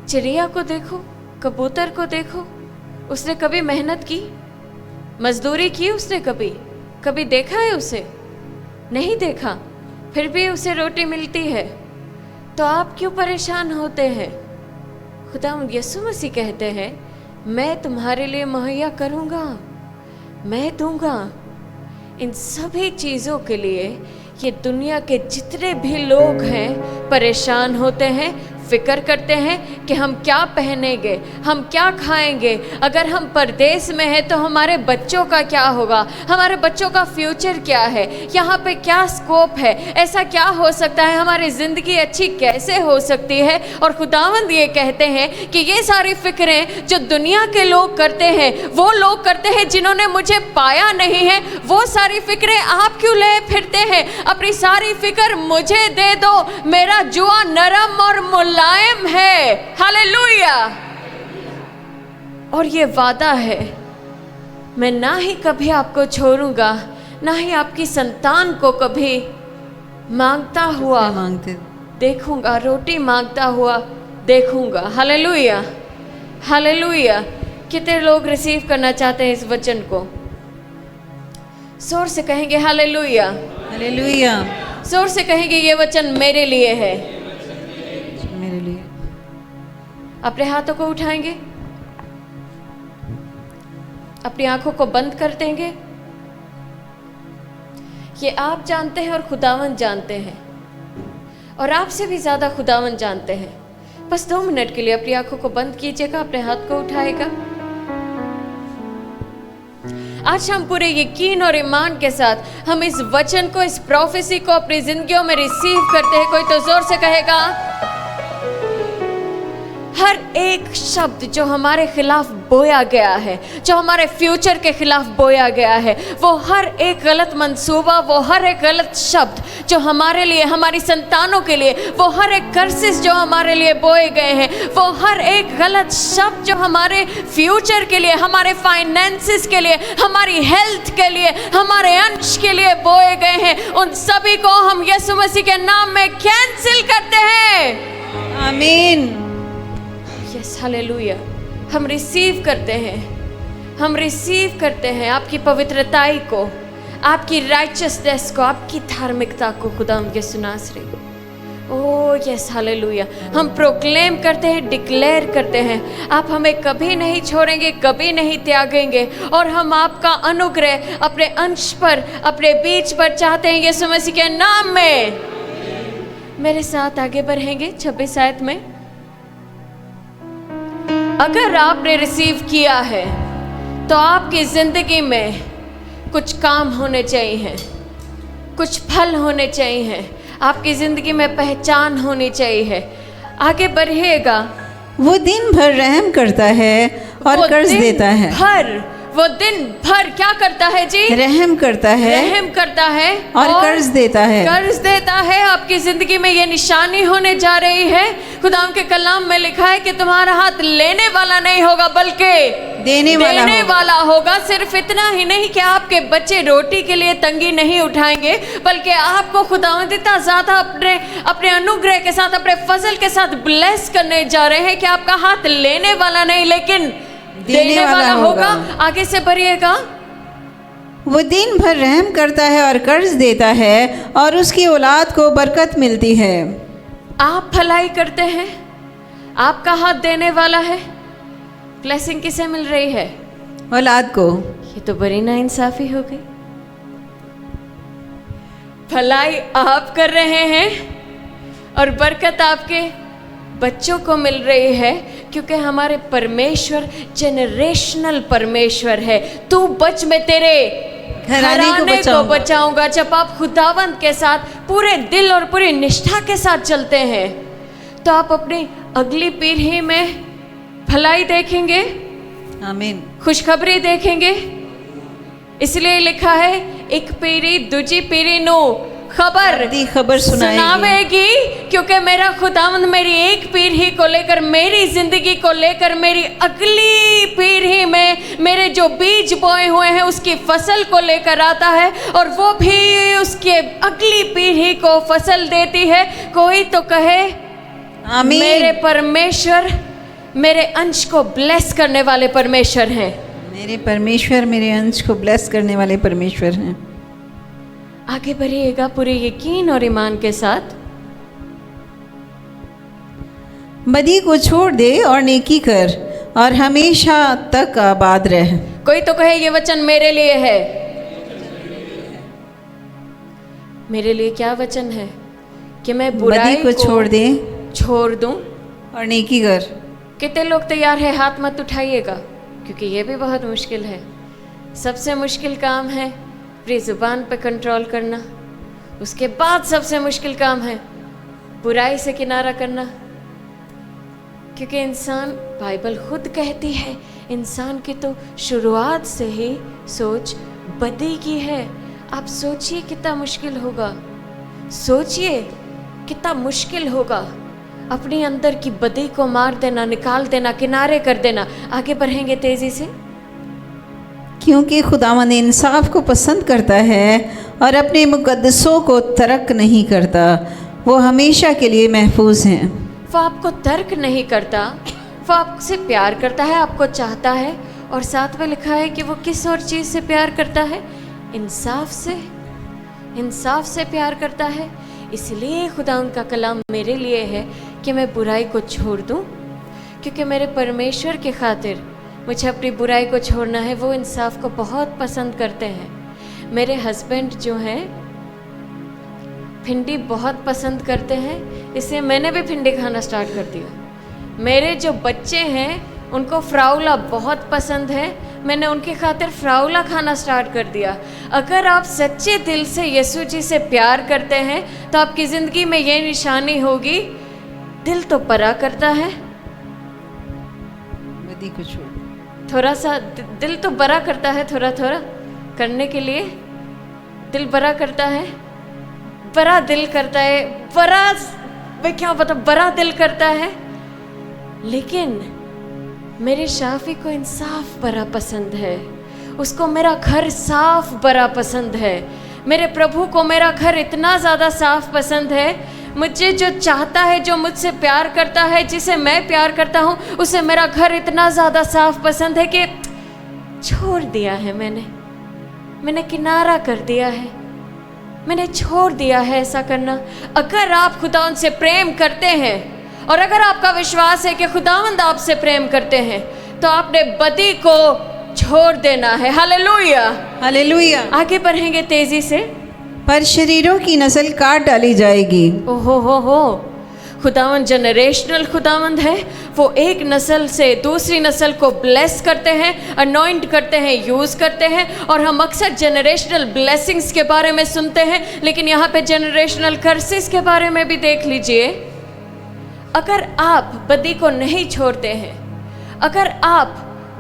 चिड़िया को देखो, कबूतर को देखो, उसने कभी मेहनत की, मजदूरी की उसने कभी देखा है उसे? नहीं देखा, फिर भी उसे रोटी मिलती है। तो आप क्यों परेशान होते हैं? खुदावंद यीशु मसीह कहते हैं, मैं तुम्हारे लिए मुहैया करूँगा, मैं दूंगा। इन सभी चीज़ों के लिए ये दुनिया के जितने भी लोग हैं परेशान होते हैं, फिक्र करते हैं कि हम क्या पहनेंगे, हम क्या खाएंगे, अगर हम परदेश में हैं तो हमारे बच्चों का क्या होगा, हमारे बच्चों का फ्यूचर क्या है, यहाँ पे क्या स्कोप है, ऐसा क्या हो सकता है, हमारी ज़िंदगी अच्छी कैसे हो सकती है। और खुदावंद ये कहते हैं कि ये सारी फिक्रें जो दुनिया के लोग करते हैं, वो लोग करते हैं जिन्होंने मुझे पाया नहीं है, वो सारी फिक्रें आप क्यों ले फिरते हैं? अपनी सारी फिक्र मुझे दे दो, मेरा जुआ नरम और मुलायम है। हालेलुया। और ये वादा है, मैं ना ही कभी आपको छोड़ूंगा, ना ही आपकी संतान को कभी मांगता हुआ मांगते देखूंगा, रोटी मांगता हुआ देखूंगा। Hallelujah, hallelujah. कितने लोग रिसीव करना चाहते हैं इस वचन को? जोर से कहेंगे हालेलुया, हालेलुया। जोर से कहेंगे ये वचन मेरे लिए है। मेरे लिए अपने हाथों को उठाएंगे, अपनी आंखों को बंद कर देंगे। ये आप जानते हैं और खुदावंद जानते हैं, और आपसे भी ज्यादा खुदावंद जानते हैं। बस 2 मिनट के लिए अपनी आंखों को बंद कीजिएगा, अपने हाथ को उठाएगा। आज हम पूरे यकीन और ईमान के साथ हम इस वचन को, इस प्रोफेसी को अपनी जिंदगियों में रिसीव करते हैं। कोई तो जोर से कहेगा, हर एक शब्द जो हमारे खिलाफ बोया गया है, जो हमारे फ्यूचर के खिलाफ बोया गया है, वो हर एक गलत मंसूबा, वो हर एक गलत शब्द जो हमारे लिए, हमारी संतानों के लिए, वो हर एक कर्सेस जो हमारे लिए बोए गए हैं, वो हर एक गलत शब्द जो हमारे फ्यूचर के लिए, हमारे फाइनेंसेस के लिए, हमारी हेल्थ के लिए, हमारे अंश के लिए बोए गए हैं, उन सभी को हम यीशु मसीह के नाम में कैंसिल करते हैं। आमीन। Yes, hallelujah. हम रिसीव करते हैं, हम रिसीव करते हैं आपकी पवित्रताई को, आपकी राइचसनेस को, आपकी धार्मिकता को। खुदावंद यीशु नासरी, ओह यस, हालेलुया। हम प्रोक्लेम करते हैं, डिक्लेयर करते हैं, आप हमें कभी नहीं छोड़ेंगे, कभी नहीं त्यागेंगे, और हम आपका अनुग्रह अपने अंश पर, अपने बीच पर चाहते हैं यीशु मसीह के नाम में। मेरे साथ आगे बढ़ेंगे 26 आयत में। अगर आपने रिसीव किया है तो आपकी जिंदगी में कुछ काम होने चाहिए, कुछ फल होने चाहिए, आपकी जिंदगी में पहचान होनी चाहिए। आगे बढ़िएगा। वो दिन भर रहम करता है और कर्ज देता है। वो दिन भर क्या करता है जी? रहम करता है, रहम करता है और कर्ज देता है। कर्ज देता है। आपकी जिंदगी में ये निशानी होने जा रही है। खुदा के कलाम में लिखा है कि तुम्हारा हाथ लेने वाला नहीं होगा बल्कि देने वाला होगा। सिर्फ इतना ही नहीं कि आपके बच्चे रोटी के लिए तंगी नहीं उठाएंगे, बल्कि आपको खुदावंद इतना ज्यादा अपने अनुग्रह के साथ, अपने फजल के साथ ब्लेस करने जा रहे हैं कि आपका हाथ लेने वाला नहीं लेकिन देने वाला होगा। आगे से बढ़िएगा। वो दिन भर रहम करता है और कर्ज देता है और उसकी औलाद को बरकत मिलती है। आप भलाई करते हैं, आपका हाथ देने वाला है, ब्लेसिंग किसे मिल रही है? औलाद को। ये तो बड़ी नाइंसाफी हो गई। भलाई आप कर रहे हैं और बरकत आपके बच्चों को मिल रही है, क्योंकि हमारे परमेश्वर जेनरेशनल परमेश्वर है। तू बच, मैं तेरे घराने को बचाऊंगा। जब आप खुदावंद के साथ पूरे दिल और पूरी निष्ठा के साथ चलते हैं तो आप अपनी अगली पीढ़ी में भलाई देखेंगे, आमीन, खुशखबरी देखेंगे। इसलिए लिखा है, एक पीढ़ी दूजी पीढ़ी नो खबर सुनावेगी, क्योंकि मेरा खुदावंद मेरी एक पीढ़ी को लेकर, मेरी जिंदगी को लेकर, मेरी अगली पीढ़ी में मेरे जो बीज बोए हुए हैं उसकी फसल को लेकर आता है, और वो भी उसके अगली पीढ़ी को फसल देती है। कोई तो कहे आमीन। मेरे परमेश्वर मेरे अंश को ब्लेस करने वाले परमेश्वर हैं। मेरे परमेश्वर मेरे अंश को ब्लेस करने वाले परमेश्वर हैं। आगे बढ़िएगा पूरे यकीन और ईमान के साथ। बदी को छोड़ दे और नेकी कर, और हमेशा तक आबाद रह। कोई तो कहे ये वचन मेरे लिए है। मेरे लिए क्या वचन है? कि मैं बुराई बदी को छोड़ दूं और नेकी कर। कितने लोग तैयार है? हाथ मत उठाइएगा, क्योंकि ये भी बहुत मुश्किल है। सबसे मुश्किल काम है अपनी ज़ुबान पे कंट्रोल करना। उसके बाद सबसे मुश्किल काम है बुराई से किनारा करना, क्योंकि इंसान, बाइबल खुद कहती है, इंसान की तो शुरुआत से ही सोच बदी की है। आप सोचिए कितना मुश्किल होगा, सोचिए कितना मुश्किल होगा अपने अंदर की बदी को मार देना, निकाल देना, किनारे कर देना। आगे बढ़ेंगे तेजी से। क्योंकि खुदावंद इंसाफ को पसंद करता है और अपने मुकद्दसों को तर्क नहीं करता। वो हमेशा के लिए महफूज हैं। वो आपको तर्क नहीं करता, वो आपसे प्यार करता है, आपको चाहता है। और साथ में लिखा है कि वो किस और चीज़ से प्यार करता है? इंसाफ से, इंसाफ से प्यार करता है। इसलिए खुदा उनका कलाम मेरे लिए है कि मैं बुराई को छोड़ दूं, क्योंकि मेरे परमेश्वर के खातिर मुझे अपनी बुराई को छोड़ना है। वो इंसाफ को बहुत पसंद करते हैं। मेरे हस्बैंड जो हैं भिंडी बहुत पसंद करते हैं, इसलिए मैंने भी भिंडी खाना स्टार्ट कर दिया। मेरे जो बच्चे हैं उनको फ्राउला बहुत पसंद है, मैंने उनकी खातिर फ्राउला खाना स्टार्ट कर दिया। अगर आप सच्चे दिल से यीशु जी से प्यार करते हैं तो आपकी ज़िंदगी में ये निशानी होगी, दिल तो बड़ा करता है, बदी को छोड़। थोड़ा सा दिल तो बड़ा करता है, थोड़ा थोड़ा करने के लिए दिल बड़ा करता है, बड़ा दिल करता है, बड़ा, मैं क्या बता, बड़ा दिल करता है। लेकिन मेरे शाफी को इंसाफ बड़ा पसंद है, उसको मेरा घर साफ बड़ा पसंद है। मेरे प्रभु को मेरा घर इतना ज़्यादा साफ पसंद है। मुझे जो चाहता है, जो मुझसे प्यार करता है, जिसे मैं प्यार करता हूँ, उसे मेरा घर इतना ज़्यादा साफ पसंद है कि छोड़ दिया है मैंने किनारा कर दिया है, मैंने छोड़ दिया है ऐसा करना। अगर आप खुदावंद से प्रेम करते हैं और अगर आपका विश्वास है कि खुदावंद आपसे प्रेम करते हैं, तो आपने बदी को छोड़ देना है। Hallelujah, hallelujah. आगे बढ़ेंगे तेजी से। पर शरीरों की नस्ल काट डाली जाएगी। ओहो हो, खुदावंद जनरेशनल खुदावंद है। वो एक नस्ल से दूसरी नस्ल को ब्लेस करते हैं, अनॉइंट करते हैं, यूज़ करते हैं। और हम अक्सर जनरेशनल ब्लेसिंग्स के बारे में सुनते हैं, लेकिन यहाँ पे जनरेशनल कर्सेस के बारे में भी देख लीजिए। अगर आप बदी को नहीं छोड़ते हैं, अगर आप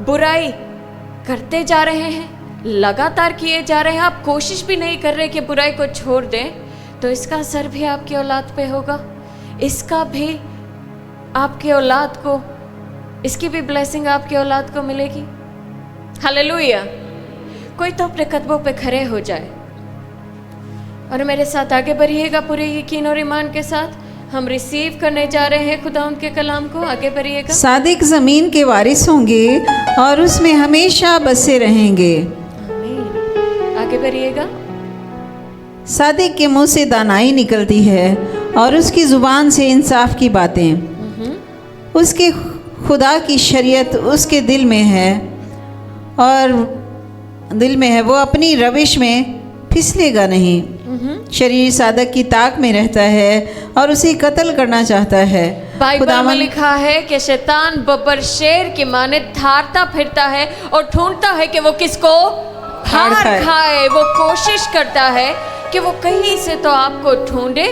बुराई करते जा रहे हैं, लगातार किए जा रहे हैं, आप कोशिश भी नहीं कर रहे कि बुराई को छोड़ दें, तो इसका असर भी आपकी औलाद पे होगा। इसका भी आपके औलाद को, इसकी भी ब्लेसिंग आपके औलाद को मिलेगी। हालेलुया। कोई तो अपने कदमों पे खड़े हो जाए और मेरे साथ आगे बढ़िएगा पूरे यकीन और ईमान के साथ। हम रिसीव करने जा रहे हैं खुदावंद के कलाम को। आगे बढ़िएगा। सादिक ज़मीन के वारिस होंगे और उसमें हमेशा बसे रहेंगे। आमीन। आगे बढ़िएगा। सादिक के मुंह से दानाई निकलती है और उसकी ज़ुबान से इंसाफ की बातें। उसके खुदा की शरीयत उसके दिल में है और वो अपनी रविश में फिसलेगा नहीं। शरीर सादक की ताक में रहता है और उसे कत्ल करना चाहता है। बाइबल में लिखा है कि शैतान बब्बर शेर की माने धारता फिरता है और ढूंढता है कि वो किसको फाड़ खाए। वो कोशिश करता है कि वो कहीं से तो आपको ढूंढे,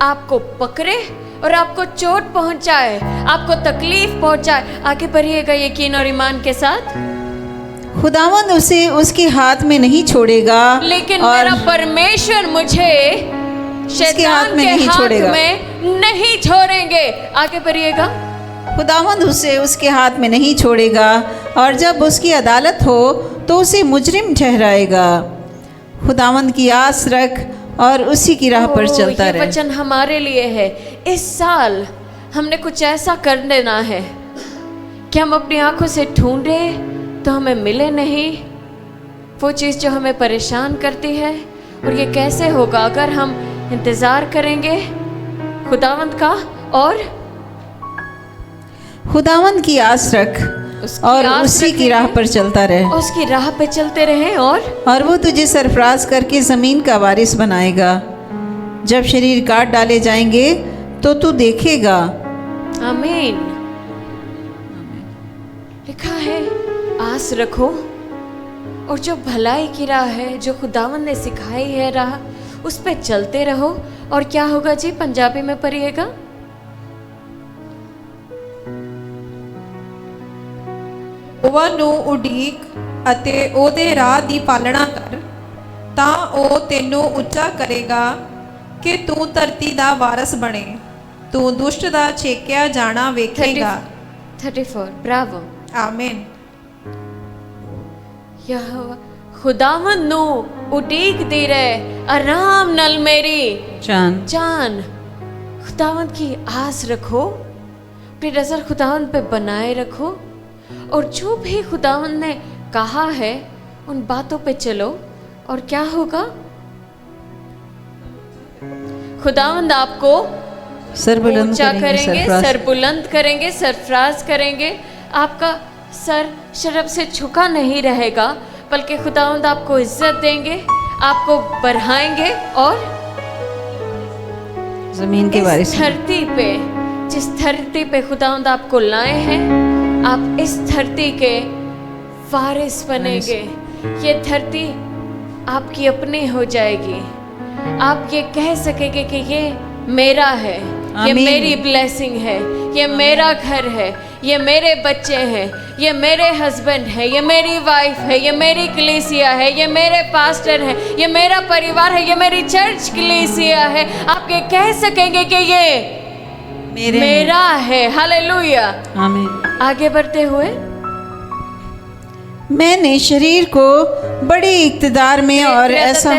आपको पकड़े और आपको चोट पहुंचाए, आपको तकलीफ पहुंचाए। आगे बढ़िएगा यकीन और ईमान के साथ। खुदावंद उसे उसके हाथ में नहीं छोड़ेगा, लेकिन और मेरा परमेश्वर मुझे शैतान के नहीं हाथ छोड़ेगा। में नहीं छोड़ेंगे। आगे बढ़िएगा। खुदावंद उसे उसके हाथ में नहीं छोड़ेगा, और जब उसकी अदालत हो तो उसे मुजरिम ठहराएगा। खुदावंद की आस रख और उसी की राह पर चलता ये रहे। वचन हमारे लिए है। इस साल हमने कुछ ऐसा कर देना है कि हम अपनी आंखों से ढूंढे तो हमें मिले नहीं वो चीज़ जो हमें परेशान करती है। और ये कैसे होगा? अगर हम इंतज़ार करेंगे खुदावंद का और खुदावंद की आस रख उसकी और आस उसी की रखेंगे, राह पर चलता रहे, उसकी राह पे चलते रहें। और वो तुझे सरफराज करके ज़मीन का वारिस बनाएगा। जब शरीर काट डाले जाएंगे तो तू देखेगा। आमीन। लिखा है आस रखो, और जो भलाई की राह है, जो खुदावंद ने सिखाई है राह, उस पे चलते रहो। और क्या होगा जी? पंजाबी में पढ़िएगा। ਯਹੋਵਾ ਨੂੰ ਉਡੀਕ ਅਤੇ ਉਹਦੇ ਰਾਹ ਦੀ ਪਾਲਣਾ ਕਰ, ਤਾਂ ਉਹ ਤੈਨੂੰ ਉੱਚਾ ਕਰੇਗਾ ਕਿ ਤੂੰ ਧਰਤੀ ਦਾ ਵਾਰਸ ਬਣੇ। ਤੂੰ ਦੁਸ਼ਟ ਦਾ ਛੇਕਿਆ ਜਾਣਾ ਵੇਖੇਗਾ। 34 ब्रावो। ਆਮੀਨ। यहोवा खुदावंद नु उडीक दी रहे आराम नल मेरी जान। खुदावंद की आस रखो, अपनी नजर खुदावंद पे बनाए रखो, और जो भी खुदावंद ने कहा है उन बातों पे चलो। और क्या होगा? खुदावंद आपको सर बुलंद ऊंचा करेंगे, करेंगे, सर बुलंद करेंगे, सरफराज करेंगे। आपका सर शर्म से झुका नहीं रहेगा, बल्कि खुदावंद आपको इज्जत देंगे, आपको बढ़ाएंगे। और जमीन के वारिस इस धरती पे, जिस धरती पे खुदावंद आपको लाए हैं, आप इस धरती के वारिस बनेंगे। ये धरती आपकी अपनी हो जाएगी। आप ये कह सकेंगे कि ये मेरा है, ये आमीन। मेरी ब्लेसिंग है, ये मेरा घर है, ये मेरे बच्चे हैं, ये मेरे हस्बैंड है, ये मेरी वाइफ है, ये मेरी कलीसिया है, ये मेरे पास्टर है, ये मेरा परिवार है, ये मेरी चर्च कलीसिया है। आप ये कह सकेंगे कि ये मेरा है। हालेलुया। आमीन। आगे बढ़ते हुए, मैंने शरीर को बड़े इक़्तिदार में और ऐसा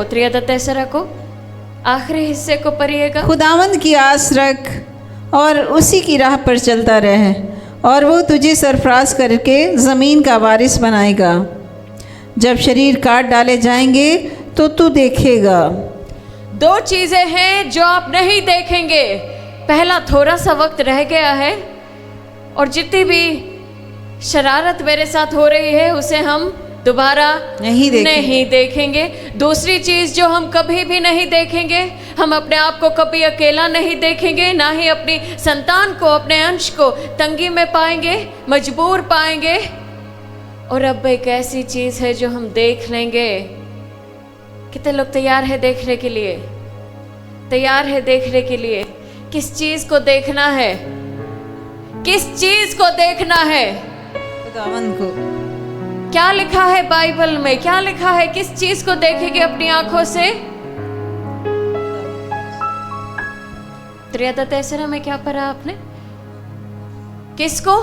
त्रियदा को आखिरी हिस्से को पढ़िएगा। खुदावंद की आस रख और उसी की राह पर चलता रहे, और वो तुझे सरफराज करके ज़मीन का वारिस बनाएगा। जब शरीर काट डाले जाएंगे तो तू देखेगा। 2 चीज़ें हैं जो आप नहीं देखेंगे। पहला, थोड़ा सा वक्त रह गया है, और जितनी भी शरारत मेरे साथ हो रही है उसे हम दोबारा नहीं देखेंगे। दूसरी चीज़ जो हम कभी भी नहीं देखेंगे, हम अपने आप को कभी अकेला नहीं देखेंगे, ना ही अपनी संतान को, अपने अंश को तंगी में पाएंगे, मजबूर पाएंगे। और अब एक ऐसी चीज़ है जो हम देख लेंगे। कितने लोग तैयार है देखने के लिए? तैयार है देखने के लिए? किस चीज़ को देखना है? किस चीज़ को देखना है? खुदावंद को। क्या लिखा है बाइबल में? क्या लिखा है? किस चीज को देखेंगे अपनी आंखों से? त्रियदा में क्या पढ़ा आपने? किसको?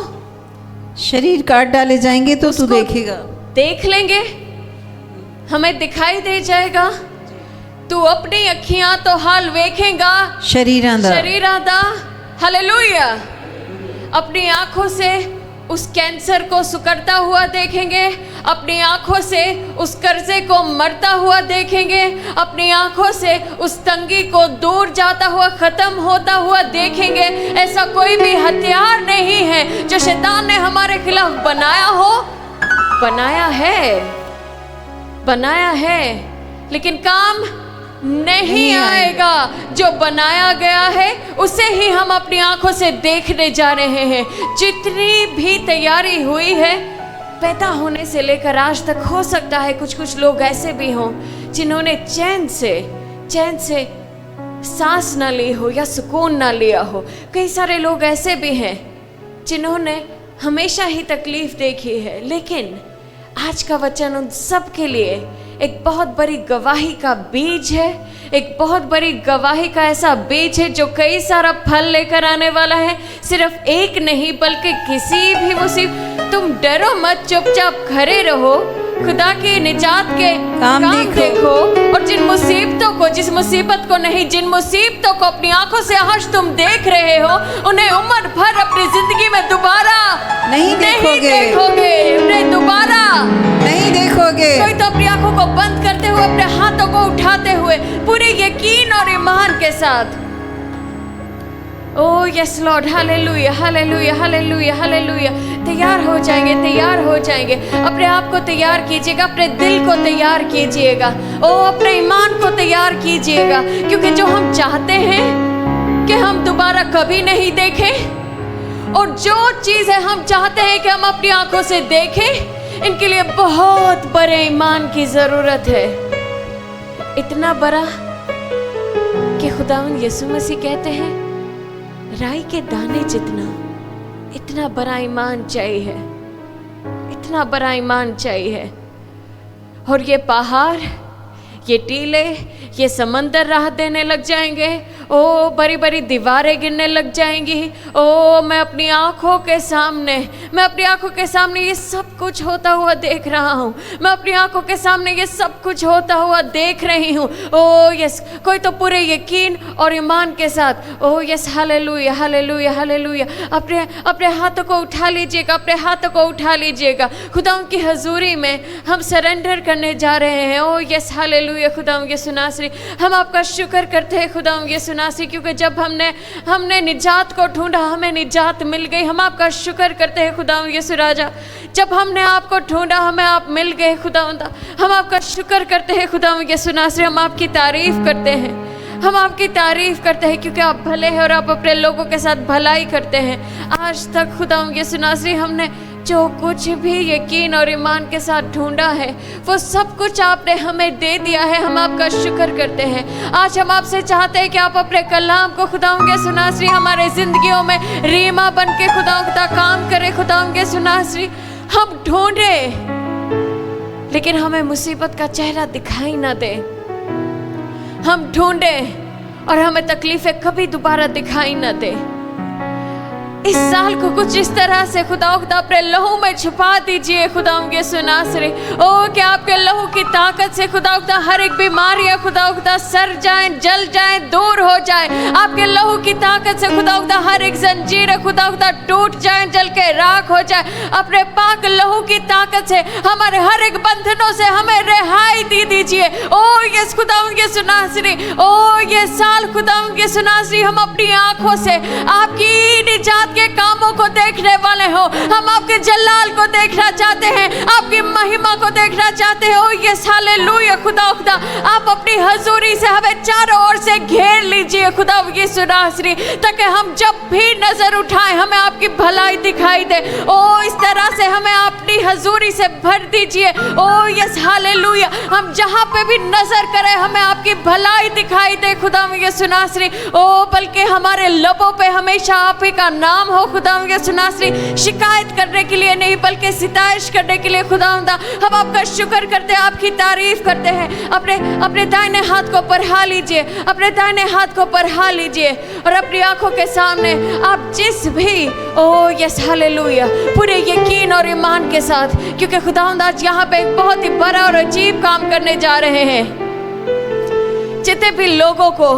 शरीर काट डाले जाएंगे तो तू देखेगा। देख लेंगे, हमें दिखाई दे जाएगा। तू अपनी अखियां तो हाल देखेगा, शरीरां दा। हालेलुया। अपनी आंखों से उस कैंसर को सुकड़ता हुआ देखेंगे, अपनी आंखों से उस कर्जे को मरता हुआ देखेंगे, अपनी आंखों से उस तंगी को दूर जाता हुआ, खत्म होता हुआ देखेंगे। ऐसा कोई भी हथियार नहीं है जो शैतान ने हमारे खिलाफ बनाया हो। बनाया है, लेकिन काम नहीं आएगा। जो बनाया गया है उसे ही हम अपनी आंखों से देखने जा रहे हैं। जितनी भी तैयारी हुई है पैदा होने से लेकर आज तक, हो सकता है कुछ लोग ऐसे भी हों जिन्होंने चैन से सांस ना ली हो या सुकून ना लिया हो। कई सारे लोग ऐसे भी हैं जिन्होंने हमेशा ही तकलीफ देखी है, लेकिन आज का वचन उन सब के लिए एक बहुत बड़ी गवाही का बीज है, एक बहुत बड़ी गवाही का ऐसा बीज है जो कई सारा फल लेकर आने वाला है। सिर्फ एक नहीं बल्कि किसी भी मुसीबत, तुम डरो मत, चुपचाप खड़े रहो, खुदा की निजात के काम देखो और जिन मुसीबतों को, जिस मुसीबत को नहीं, जिन मुसीबतों को अपनी आंखों से आज तुम देख रहे हो, उन्हें उम्र भर अपनी जिंदगी में दोबारा नहीं देखोगे, उन्हें दोबारा नहीं देखोगे। कोई तो अपनी आंखों को बंद करते हुए, अपने हाथों को उठाते हुए पूरे यकीन और ईमान के साथ, oh yes Lord, hallelujah hallelujah hallelujah hallelujah, तैयार हो जाएंगे, तैयार हो जाएंगे। अपने आप को तैयार कीजिएगा, अपने दिल को तैयार कीजिएगा, ओह अपने ईमान को तैयार कीजिएगा, क्योंकि जो हम चाहते हैं कि हम दोबारा कभी नहीं देखें, और जो चीज़ें हम चाहते हैं कि हम अपनी आंखों से देखें, इनके लिए बहुत बड़े ईमान की ज़रूरत है। इतना बड़ा कि खुदावंद यीशु मसीह कहते हैं राई के दाने जितना, इतना बड़ा ईमान चाहिए, इतना बड़ा ईमान चाहिए। और ये पहाड़, ये टीले, ये समंदर राह देने लग जाएंगे, ओ बड़ी बड़ी दीवारें गिरने लग जाएंगी। ओ मैं अपनी आंखों के सामने, मैं अपनी आंखों के सामने ये सब कुछ होता हुआ देख रहा हूँ, मैं अपनी आंखों के सामने ये सब कुछ होता हुआ देख रही हूँ। ओ यस, कोई तो पूरे यकीन और ईमान के साथ, ओ यस हालेलुया हालेलुया हालेलुया, अपने अपने हाथों को उठा लीजिएगा, अपने हाथों को उठा लीजिएगा। खुदा उनकी हजूरी में हम सरेंडर करने जा रहे हैं। ओ यस हालेलुया, खुदा यीशु नासरी, हम आपका शुक्र करते हैं खुदा यीशु नासरी, क्योंकि जब हमने निजात को ढूंढा, हमें निजात मिल गई। हम आपका शुक्र करते हैं खुदा यीशु राजा, जब हमने आपको ढूंढा हमें आप मिल गए खुदा। हम आपका शुक्र करते हैं खुदा यीशु नासरी, हम आपकी तारीफ करते हैं, हम आपकी तारीफ करते हैं, क्योंकि आप भले हैं और आप अपने लोगों के साथ भलाई करते हैं। आज तक खुदा यीशु नासरी हमने जो कुछ भी यकीन और ईमान के साथ ढूंढा है, वो सब कुछ आपने हमें दे दिया है। हम आपका शुक्र करते हैं। आज हम आपसे चाहते हैं कि आप अपने कलाम को खुदाओंगे सुनासरी हमारे जिंदगियों में रीमा बन के खुदा काम करे। खुदाओंगे सुनासरी, हम ढूंढे लेकिन हमें मुसीबत का चेहरा दिखाई ना दे। हम ढूंढे और हमें तकलीफें कभी दोबारा दिखाई ना दे। इस साल को कुछ इस तरह से खुदा अपने लहू में छुपा दीजिए खुदा सुनासरे। ओ क्या आपके लहू की ताकत से खुदा हर एक बीमारी खुदा सर जाए, जल जाए, दूर हो जाए। आपके लहू की ताकत से खुदा हर एक जंजीर खुदा टूट जाए, जल के राख हो जाए। अपने पाक लहू की ताकत से हमारे हर एक बंधनों से हमें रिहाई दे दीजिए। ओ ये खुदा सुनासरी, ओ ये साल खुदा सुनासरी हम अपनी आंखों से आपकी निजात के कामों को देखने वाले हो। हम आपके जलाल को देखना चाहते हैं, आपकी महिमा को देखना चाहते हो। ये हालेलुया खुदा आप अपनी हजूरी से हमें चारों ओर से घेर लीजिए खुदा ये सुनासरी, ताकि हम जब भी नजर उठाएं हमें आपकी भलाई दिखाई दे। ओ इस तरह से हमें अपनी हजूरी से भर दीजिए। ओ यस हालेलुया, हम जहां पे भी नजर करें हमें आपकी भलाई दिखाई दे खुदा ये सुनासरी। ओ बल्कि हमारे लबों पे हमेशा आप ही का नाम हो खुदा सुनासरी, शिकायत करने के लिए नहीं बल्कि सिताइश करने के लिए खुदा। हम आपका शुक्र करते हैं, आपकी तारीफ करते हैं। अपने दाहिने हाथ को बढ़ा लीजिए, अपने दाहिने हाथ को बढ़ा लीजिए और अपनी आंखों के सामने आप जिस भी ओ यस हालेलुया पूरे यकीन और ईमान के साथ, क्योंकि खुदा आज यहाँ पे एक बहुत ही बड़ा और अजीब काम करने जा रहे हैं। जितने भी लोगों को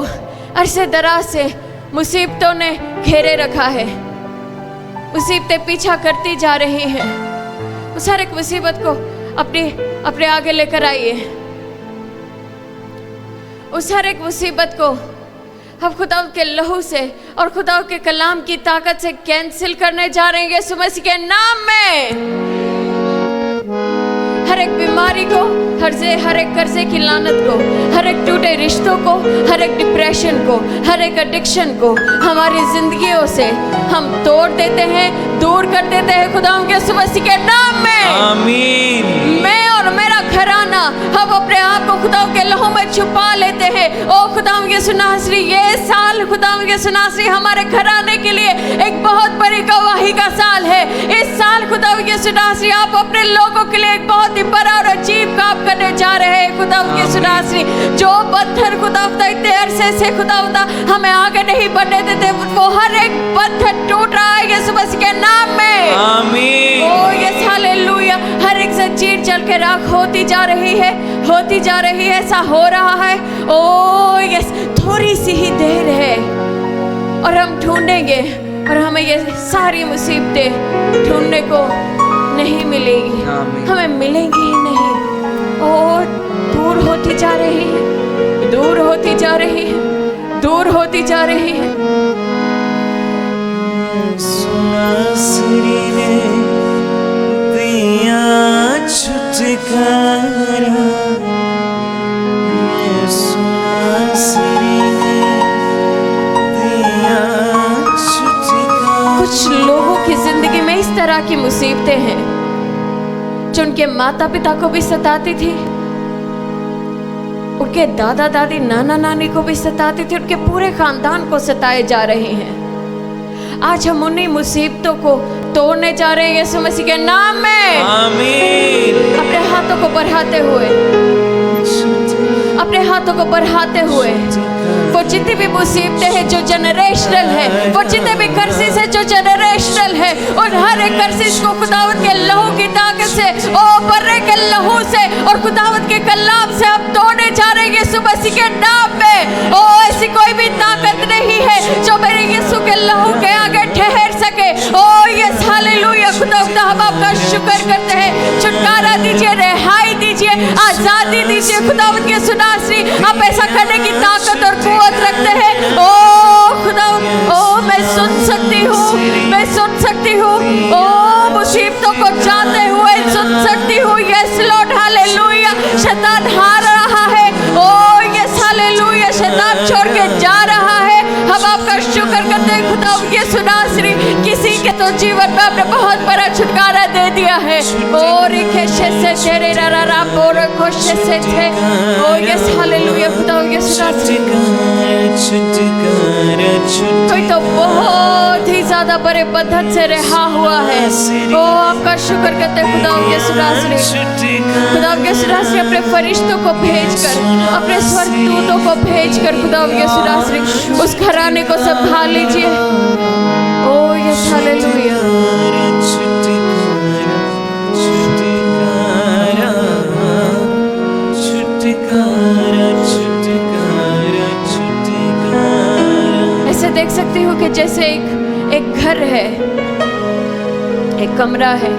अरसे दराज से मुसीबतों ने घेरे रखा है, मुसीबतें पीछा करती जा रही हैं, उस हर एक मुसीबत को अपने आगे लेकर आइए। उस हर एक मुसीबत को हम खुदा के लहू से और खुदा के कलाम की ताकत से कैंसिल करने जा रहे हैं यीशु मसीह के नाम में। हर एक बीमारी को, हर एक कर्जे की लानत को, हर एक टूटे रिश्तों को, हर एक डिप्रेशन को, हर एक एडिक्शन को हमारी जिंदगियों से हम तोड़ देते हैं, दूर कर देते हैं खुदा यीशु मसीह के नाम में। आमीन। मैं और मेरा घराना हम अपने आप को खुदा के लहू में छुपा लेते हैं। ओ खुदा यीशु नासरी ये साल खुदावंद यीशु नासरी हमारे घराने के लिए एक बहुत बड़ी गवाही का साल है। इस साल खुदावंद यीशु नासरी आप अपने लोगों के लिए एक बहुत ही बड़ा और अजीब काम करने जा रहे हैं खुदावंद यीशु नासरी। जो पत्थर खुदावंद इतने अरसे से खुदावंद हमें आगे नहीं बढ़ने देते, वो हर एक पत्थर टूट रहा है यीशु मसीह के नाम में। आमीन। ओ यस हालेलुया। हर एक जंजीर जल के राख होती जा रही है, होती जा रही है, ऐसा हो रहा है। ओ यस, थोड़ी सी ही देर है और हम ढूंढेंगे और हमें ये सारी मुसीबतें ढूंढने को नहीं मिलेगी, हमें मिलेंगी ही नहीं। और दूर होती जा रही है, दूर होती जा रही है, दूर होती जा रही है। नासरी ने दिया छुटकारा, यीशु नासरी ने दिया छुटकारा। कुछ लोगों की जिंदगी में इस तरह की मुसीबतें हैं जो उनके माता पिता को भी सताती थी, उनके दादा दादी नाना नानी को भी सताती थी, उनके पूरे खानदान को सताए जा रहे हैं। आज हम उन्हीं मुसीबतों को तोड़ने जा रहे हैं यीशु मसीह के नाम में। आमीन। अपने हाथों को बढ़ाते हुए, अपने हाथों को बढ़ाते हुए, वो जितनी भी मुसीबतें हैं जो जनरेशनल है, वो जितने भी कर्सिस है जो जनरेशनल है, उन हर एक कर्सिस को खुदावत के लहू की ताकत से, ओ बर्रे के लहू से और खुदावत के कलाम से हम तोड़ने जा रहे हैं यीशु मसीह के नाम में। ओ ऐसी कोई भी ताकत नहीं है जो मेरे यीशु के लहू के आगे ठहर सके। ओ यस हालेलुया। खुदावंद हम आपका शुक्र करते हैं। छुटकारा दीजिए, रिहाई दीजिए, आजादी दीजिए खुदावंद यीशु नासरी। आप ऐसा करने की ताकत और कुव्वत रखते हैं। ओ खुदावंद, ओ मैं सुन सकती हूँ, मैं सुन सकती हूँ, ओ मुसीबतों को जानते हुए सुन सकती हूँ। Yes Lord hallelujah. शैतान हार रहा है। ओ यस हालेलुया। शैतान छोड़ के जा रहा है। हम आपका शुक्र करते हैं खुदावंद यीशु नासरी। किसी के तो जीवन में आपने बहुत बड़ा छुटकारा दे दिया है। और से तेरे रा बोल खुश से थे। ओ यस हालेलुया। खुदावंद यीशु नासरी। कोई तो बहुत ही ज्यादा बड़े बंधन से रहा हुआ है। ओ आपका शुक्र करते हैं खुदावंद यीशु नासरी। खुदावंद यीशु नासरी अपने फरिश्तों को भेजकर, अपने स्वर्गदूतों को भेजकर खुदावंद यीशु नासरी उस घराने को संभाल लीजिए। ओ यस हालेलुया। ऐसे देख सकती हूँ कि जैसे एक घर है, एक कमरा है,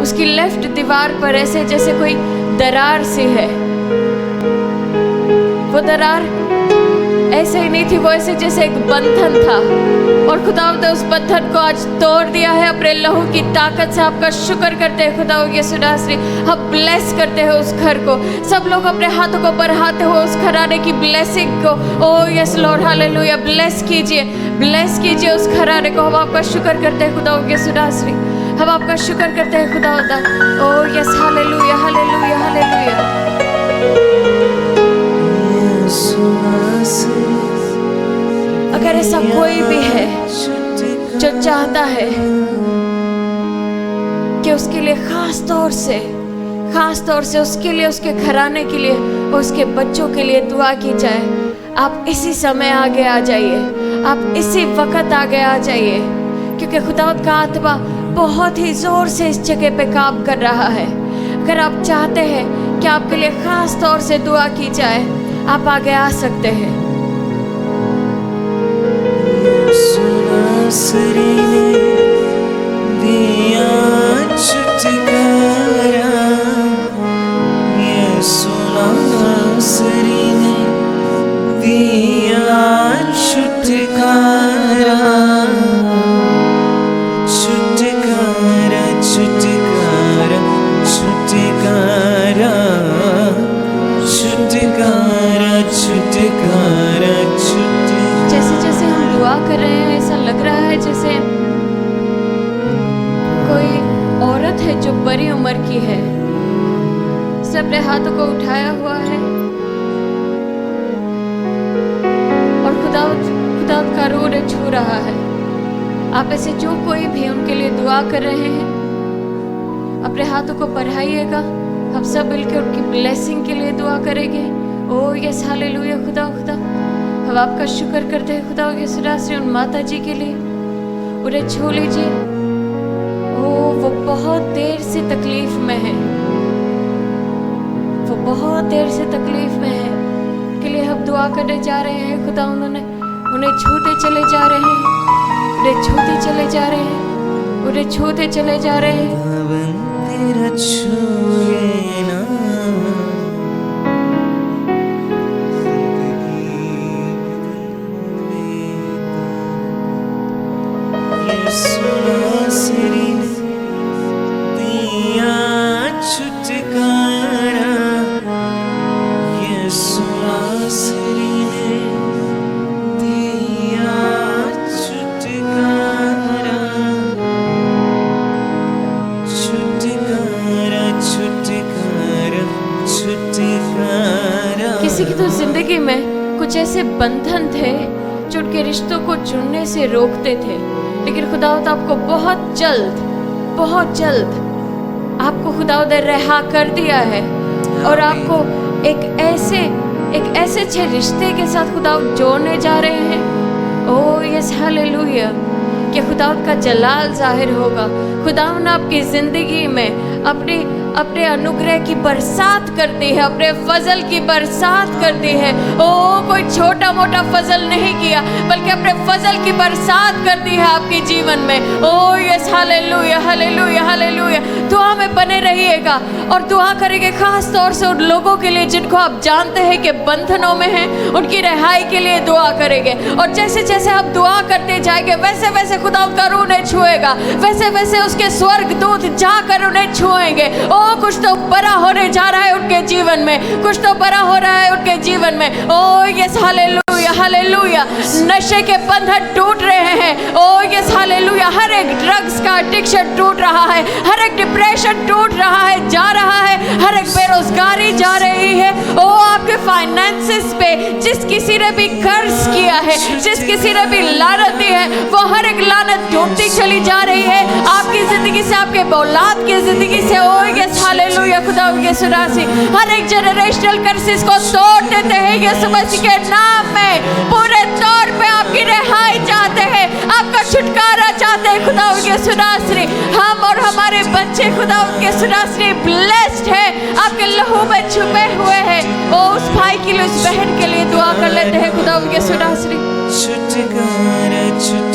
उसकी लेफ्ट दीवार पर ऐसे जैसे कोई दरार सी है। वो दरार ऐसे ही नहीं थी, वो ऐसे जैसे एक बंधन था। और खुदावंद उस बंधन को आज तोड़ दिया है अपने लहू की ताकत से। आपका शुक्र करते हैं खुदावंद यीशु नासरी। हम ब्लेस करते हैं उस घर को। सब लोग अपने हाथों को बढ़ाते हुए उस घराने की ब्लेसिंग को, ओ यस लॉर्ड हालेलुया, ब्लेस कीजिए, ब्लेस कीजिए उस घराने को। हम आपका शुक्र करते हैं खुदावंद यीशु नासरी। हम आपका शुक्र करते हैं खुदावंद। ओ यस हालेलुया, हालेलुया, हालेलुया। अगर ऐसा कोई भी है जो चाहता है कि उसके लिए खास तौर से उसके लिए, उसके घराने के लिए, उसके बच्चों के लिए दुआ की जाए, आप इसी समय आगे आ जाइए, आप इसी वक्त आगे आ जाइए, क्योंकि खुदावंद का आत्मा बहुत ही जोर से इस जगह पे काम कर रहा है। अगर आप चाहते हैं कि आपके लिए खास तौर से दुआ की जाए, आप आगे आ सकते हैं। यीशु नासरी ने दिया छुटकारा, यीशु नासरी ने दिया छुटकारा, छुटकारा, छुटकारा, छुटकारा, छुटकारा, छुटकारा, छुटकारा। जैसे जैसे हम दुआ कर रहे हैं, ऐसा लग रहा है जैसे कोई औरत है जो बड़ी उम्र की है, उसने अपने हाथों को उठाया हुआ है और खुदा का रूह उन्हें छू रहा है। आप ऐसे जो कोई भी उनके लिए दुआ कर रहे हैं, अपने हाथों को बढ़ाइएगा। हम सब मिलकर उनकी ब्लेसिंग के लिए दुआ करेंगे। ओ यस हालेलुया। खुदा हम आपका शुक्र करते हैं खुदा यीशु मसीह उन माता जी के लिए। उन्हें छू लीजिए। ओ वो बहुत देर से तकलीफ में है, वो बहुत देर से तकलीफ में है, के लिए हम दुआ करने जा रहे हैं। खुदा उन्हें छूते चले जा रहे हैं, उन्हें छूते चले जा रहे हैं, उन्हें छूते चले जा रहे हैं। पावन तेरा छूए ना यीशु नासरी ने दिया छुटकारा, यीशु नासरी ने दिया छुटकारा, छुटकारा छुटकारा छुटकारा। किसी की तो जिंदगी में कुछ ऐसे बंधन थे जो उनके रिश्तों को जुड़ने से रोकते थे, लेकिन खुदावंद आपको बहुत जल्द आपको खुदावंद ने रिहा कर दिया है और आपको एक ऐसे अच्छे रिश्ते के साथ खुदावंद जोड़ने जा रहे हैं। ओ यस हालेलुया। कि खुदावंद का जलाल जाहिर होगा। खुदावंद आपकी जिंदगी में अपने अनुग्रह की बरसात करती है, अपने फजल की बरसात करती है। ओ कोई छोटा मोटा फजल नहीं किया, बल्कि अपने फजल की बरसात करती है आपके जीवन में। ओ यस हालेलुया हालेलुया हालेलुया। दुआ में बने रहिएगा और दुआ करेंगे खास तौर से उन लोगों के लिए जिनको आप जानते हैं कि बंधनों में हैं, उनकी रिहाई के लिए दुआ करेंगे। और जैसे जैसे आप दुआ करते जाएंगे वैसे वैसे खुदा का रूह उन्हें छुएगा, वैसे वैसे उसके स्वर्ग दूत जाकर उन्हें छुएंगे। ओ कुछ तो बड़ा होने जा रहा है उनके जीवन में, कुछ तो बड़ा हो रहा है उनके जीवन में। ओ यस हालेलुया हालेलुया। नशे के बंधन टूट रहे हैं। ओ यस हालेलुया। हर एक ड्रग्स का एडिक्शन टूट रहा है, हर एक डिप्रेशन टूट रहा है, जा रहा है, हर एक बेरोजगारी जा रही है। ओ आपके फाइनेंसेस पे जिस किसी ने भी कर्ज किया है, जिस किसी ने भी लानत दी है, वो हर एक लानत टूटती चली जा रही है आपकी जिंदगी से, आपके औलाद की जिंदगी से। ओ यस हालेलुया। खुदा यीशु मसीह हर एक जनरेशनल कर्सेस को तोड़ देते हैं यीशु मसीह के नाम में। पूरे तौर पे आपकी रिहाई चाहते हैं, आपका छुटकारा चाहते हैं खुदा यीशु मसीह। हम और हमारे बच्चे खुदा यीशु मसीह ब्लेस्ड है, आपके लहू में छुपे हुए हैं। ओ उस भाई के लिए, उस बहन के लिए दुआ कर लेते हैं खुदा यीशु मसीह।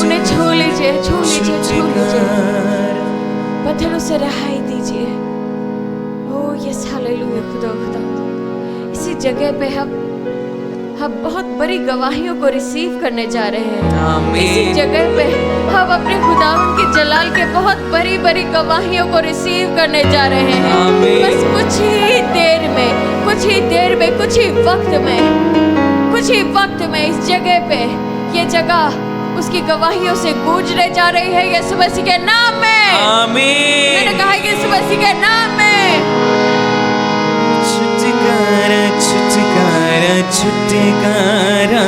उन्हें छू लीजिए, छू लीजिए, छू लीजिए, पत्थरों से रिहाई दीजिए। ओ यस हालेलुया। खुदा इसी जगह पे हम बहुत बड़ी गवाहियों को रिसीव करने जा रहे हैं। इसी जगह पे हम अपने खुदावंद के जलाल के बहुत बड़ी बड़ी गवाहियों को रिसीव करने जा रहे हैं। बस कुछ ही देर में, कुछ ही वक्त में इस जगह पे, ये जगह उसकी गवाहियों से गूंजने जा रही है यीशु मसीह के नाम में। आमीन। मैंने कहा यीशु मसीह के नाम में। छुटकारा छुटकारा छुटकारा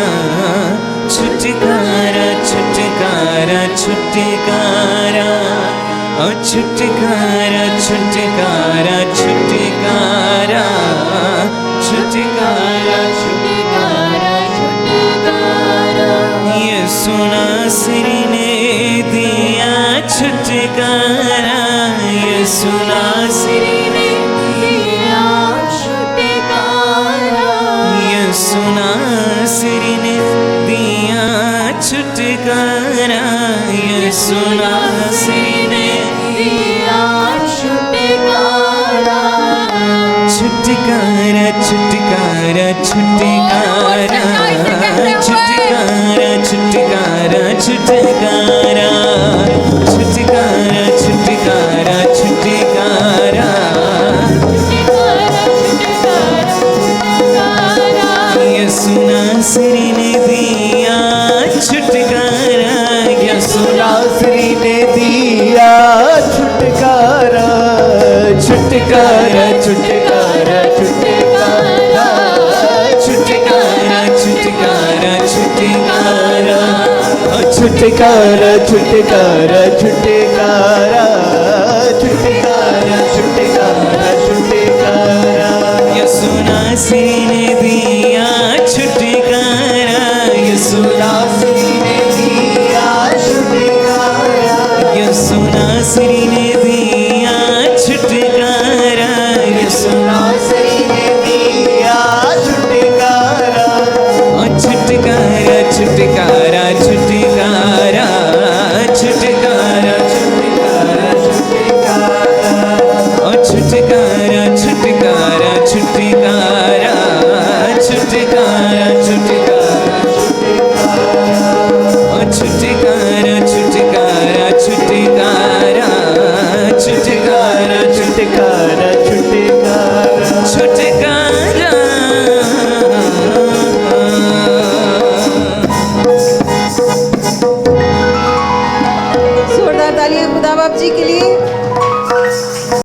छुटकारा छुटकारा छुटकारा ओ छुटकारा छुटकारा छुटकारा छुटकारा छुटकारा छुटकारा। यीशु नासरी ने दिया छुटकारा, यीशु नासरी ने दिया छुटकारा, यीशु नासरी ने दिया छुटकारा, यीशु नासरी ने दिया छुटकारा। छुटकारा छुटकारा छुटकारा छुटकारा छुटकारा छुटकारा छुटकारा छुटकारा छुटकारा। यीशु नासरी ने दिया छुटकारा, यीशु नासरी ने दिया छुटकारा, छुटकारा छुटकारा छुटकारा छुटकारा छुटकारा छुटकारा। छुटकारा छुटकारा छुटकारा छुटकारा छुटकारा छुटकारा यसु नासरी ने दिया छुटकारा यसु नासरी ने दिया छुटकारा यसु नासरी ने दिया छुटकारा यसु नासरी ने दिया छुटकारा छुटकारा छुटकारा छुटकारा छुटकारा छुटकारा छुटकारा छुटकारा छुटकारा छुटकारा छुटकारा छुटकारा छुटकारा छुटकारा छुटकारा छुटकारा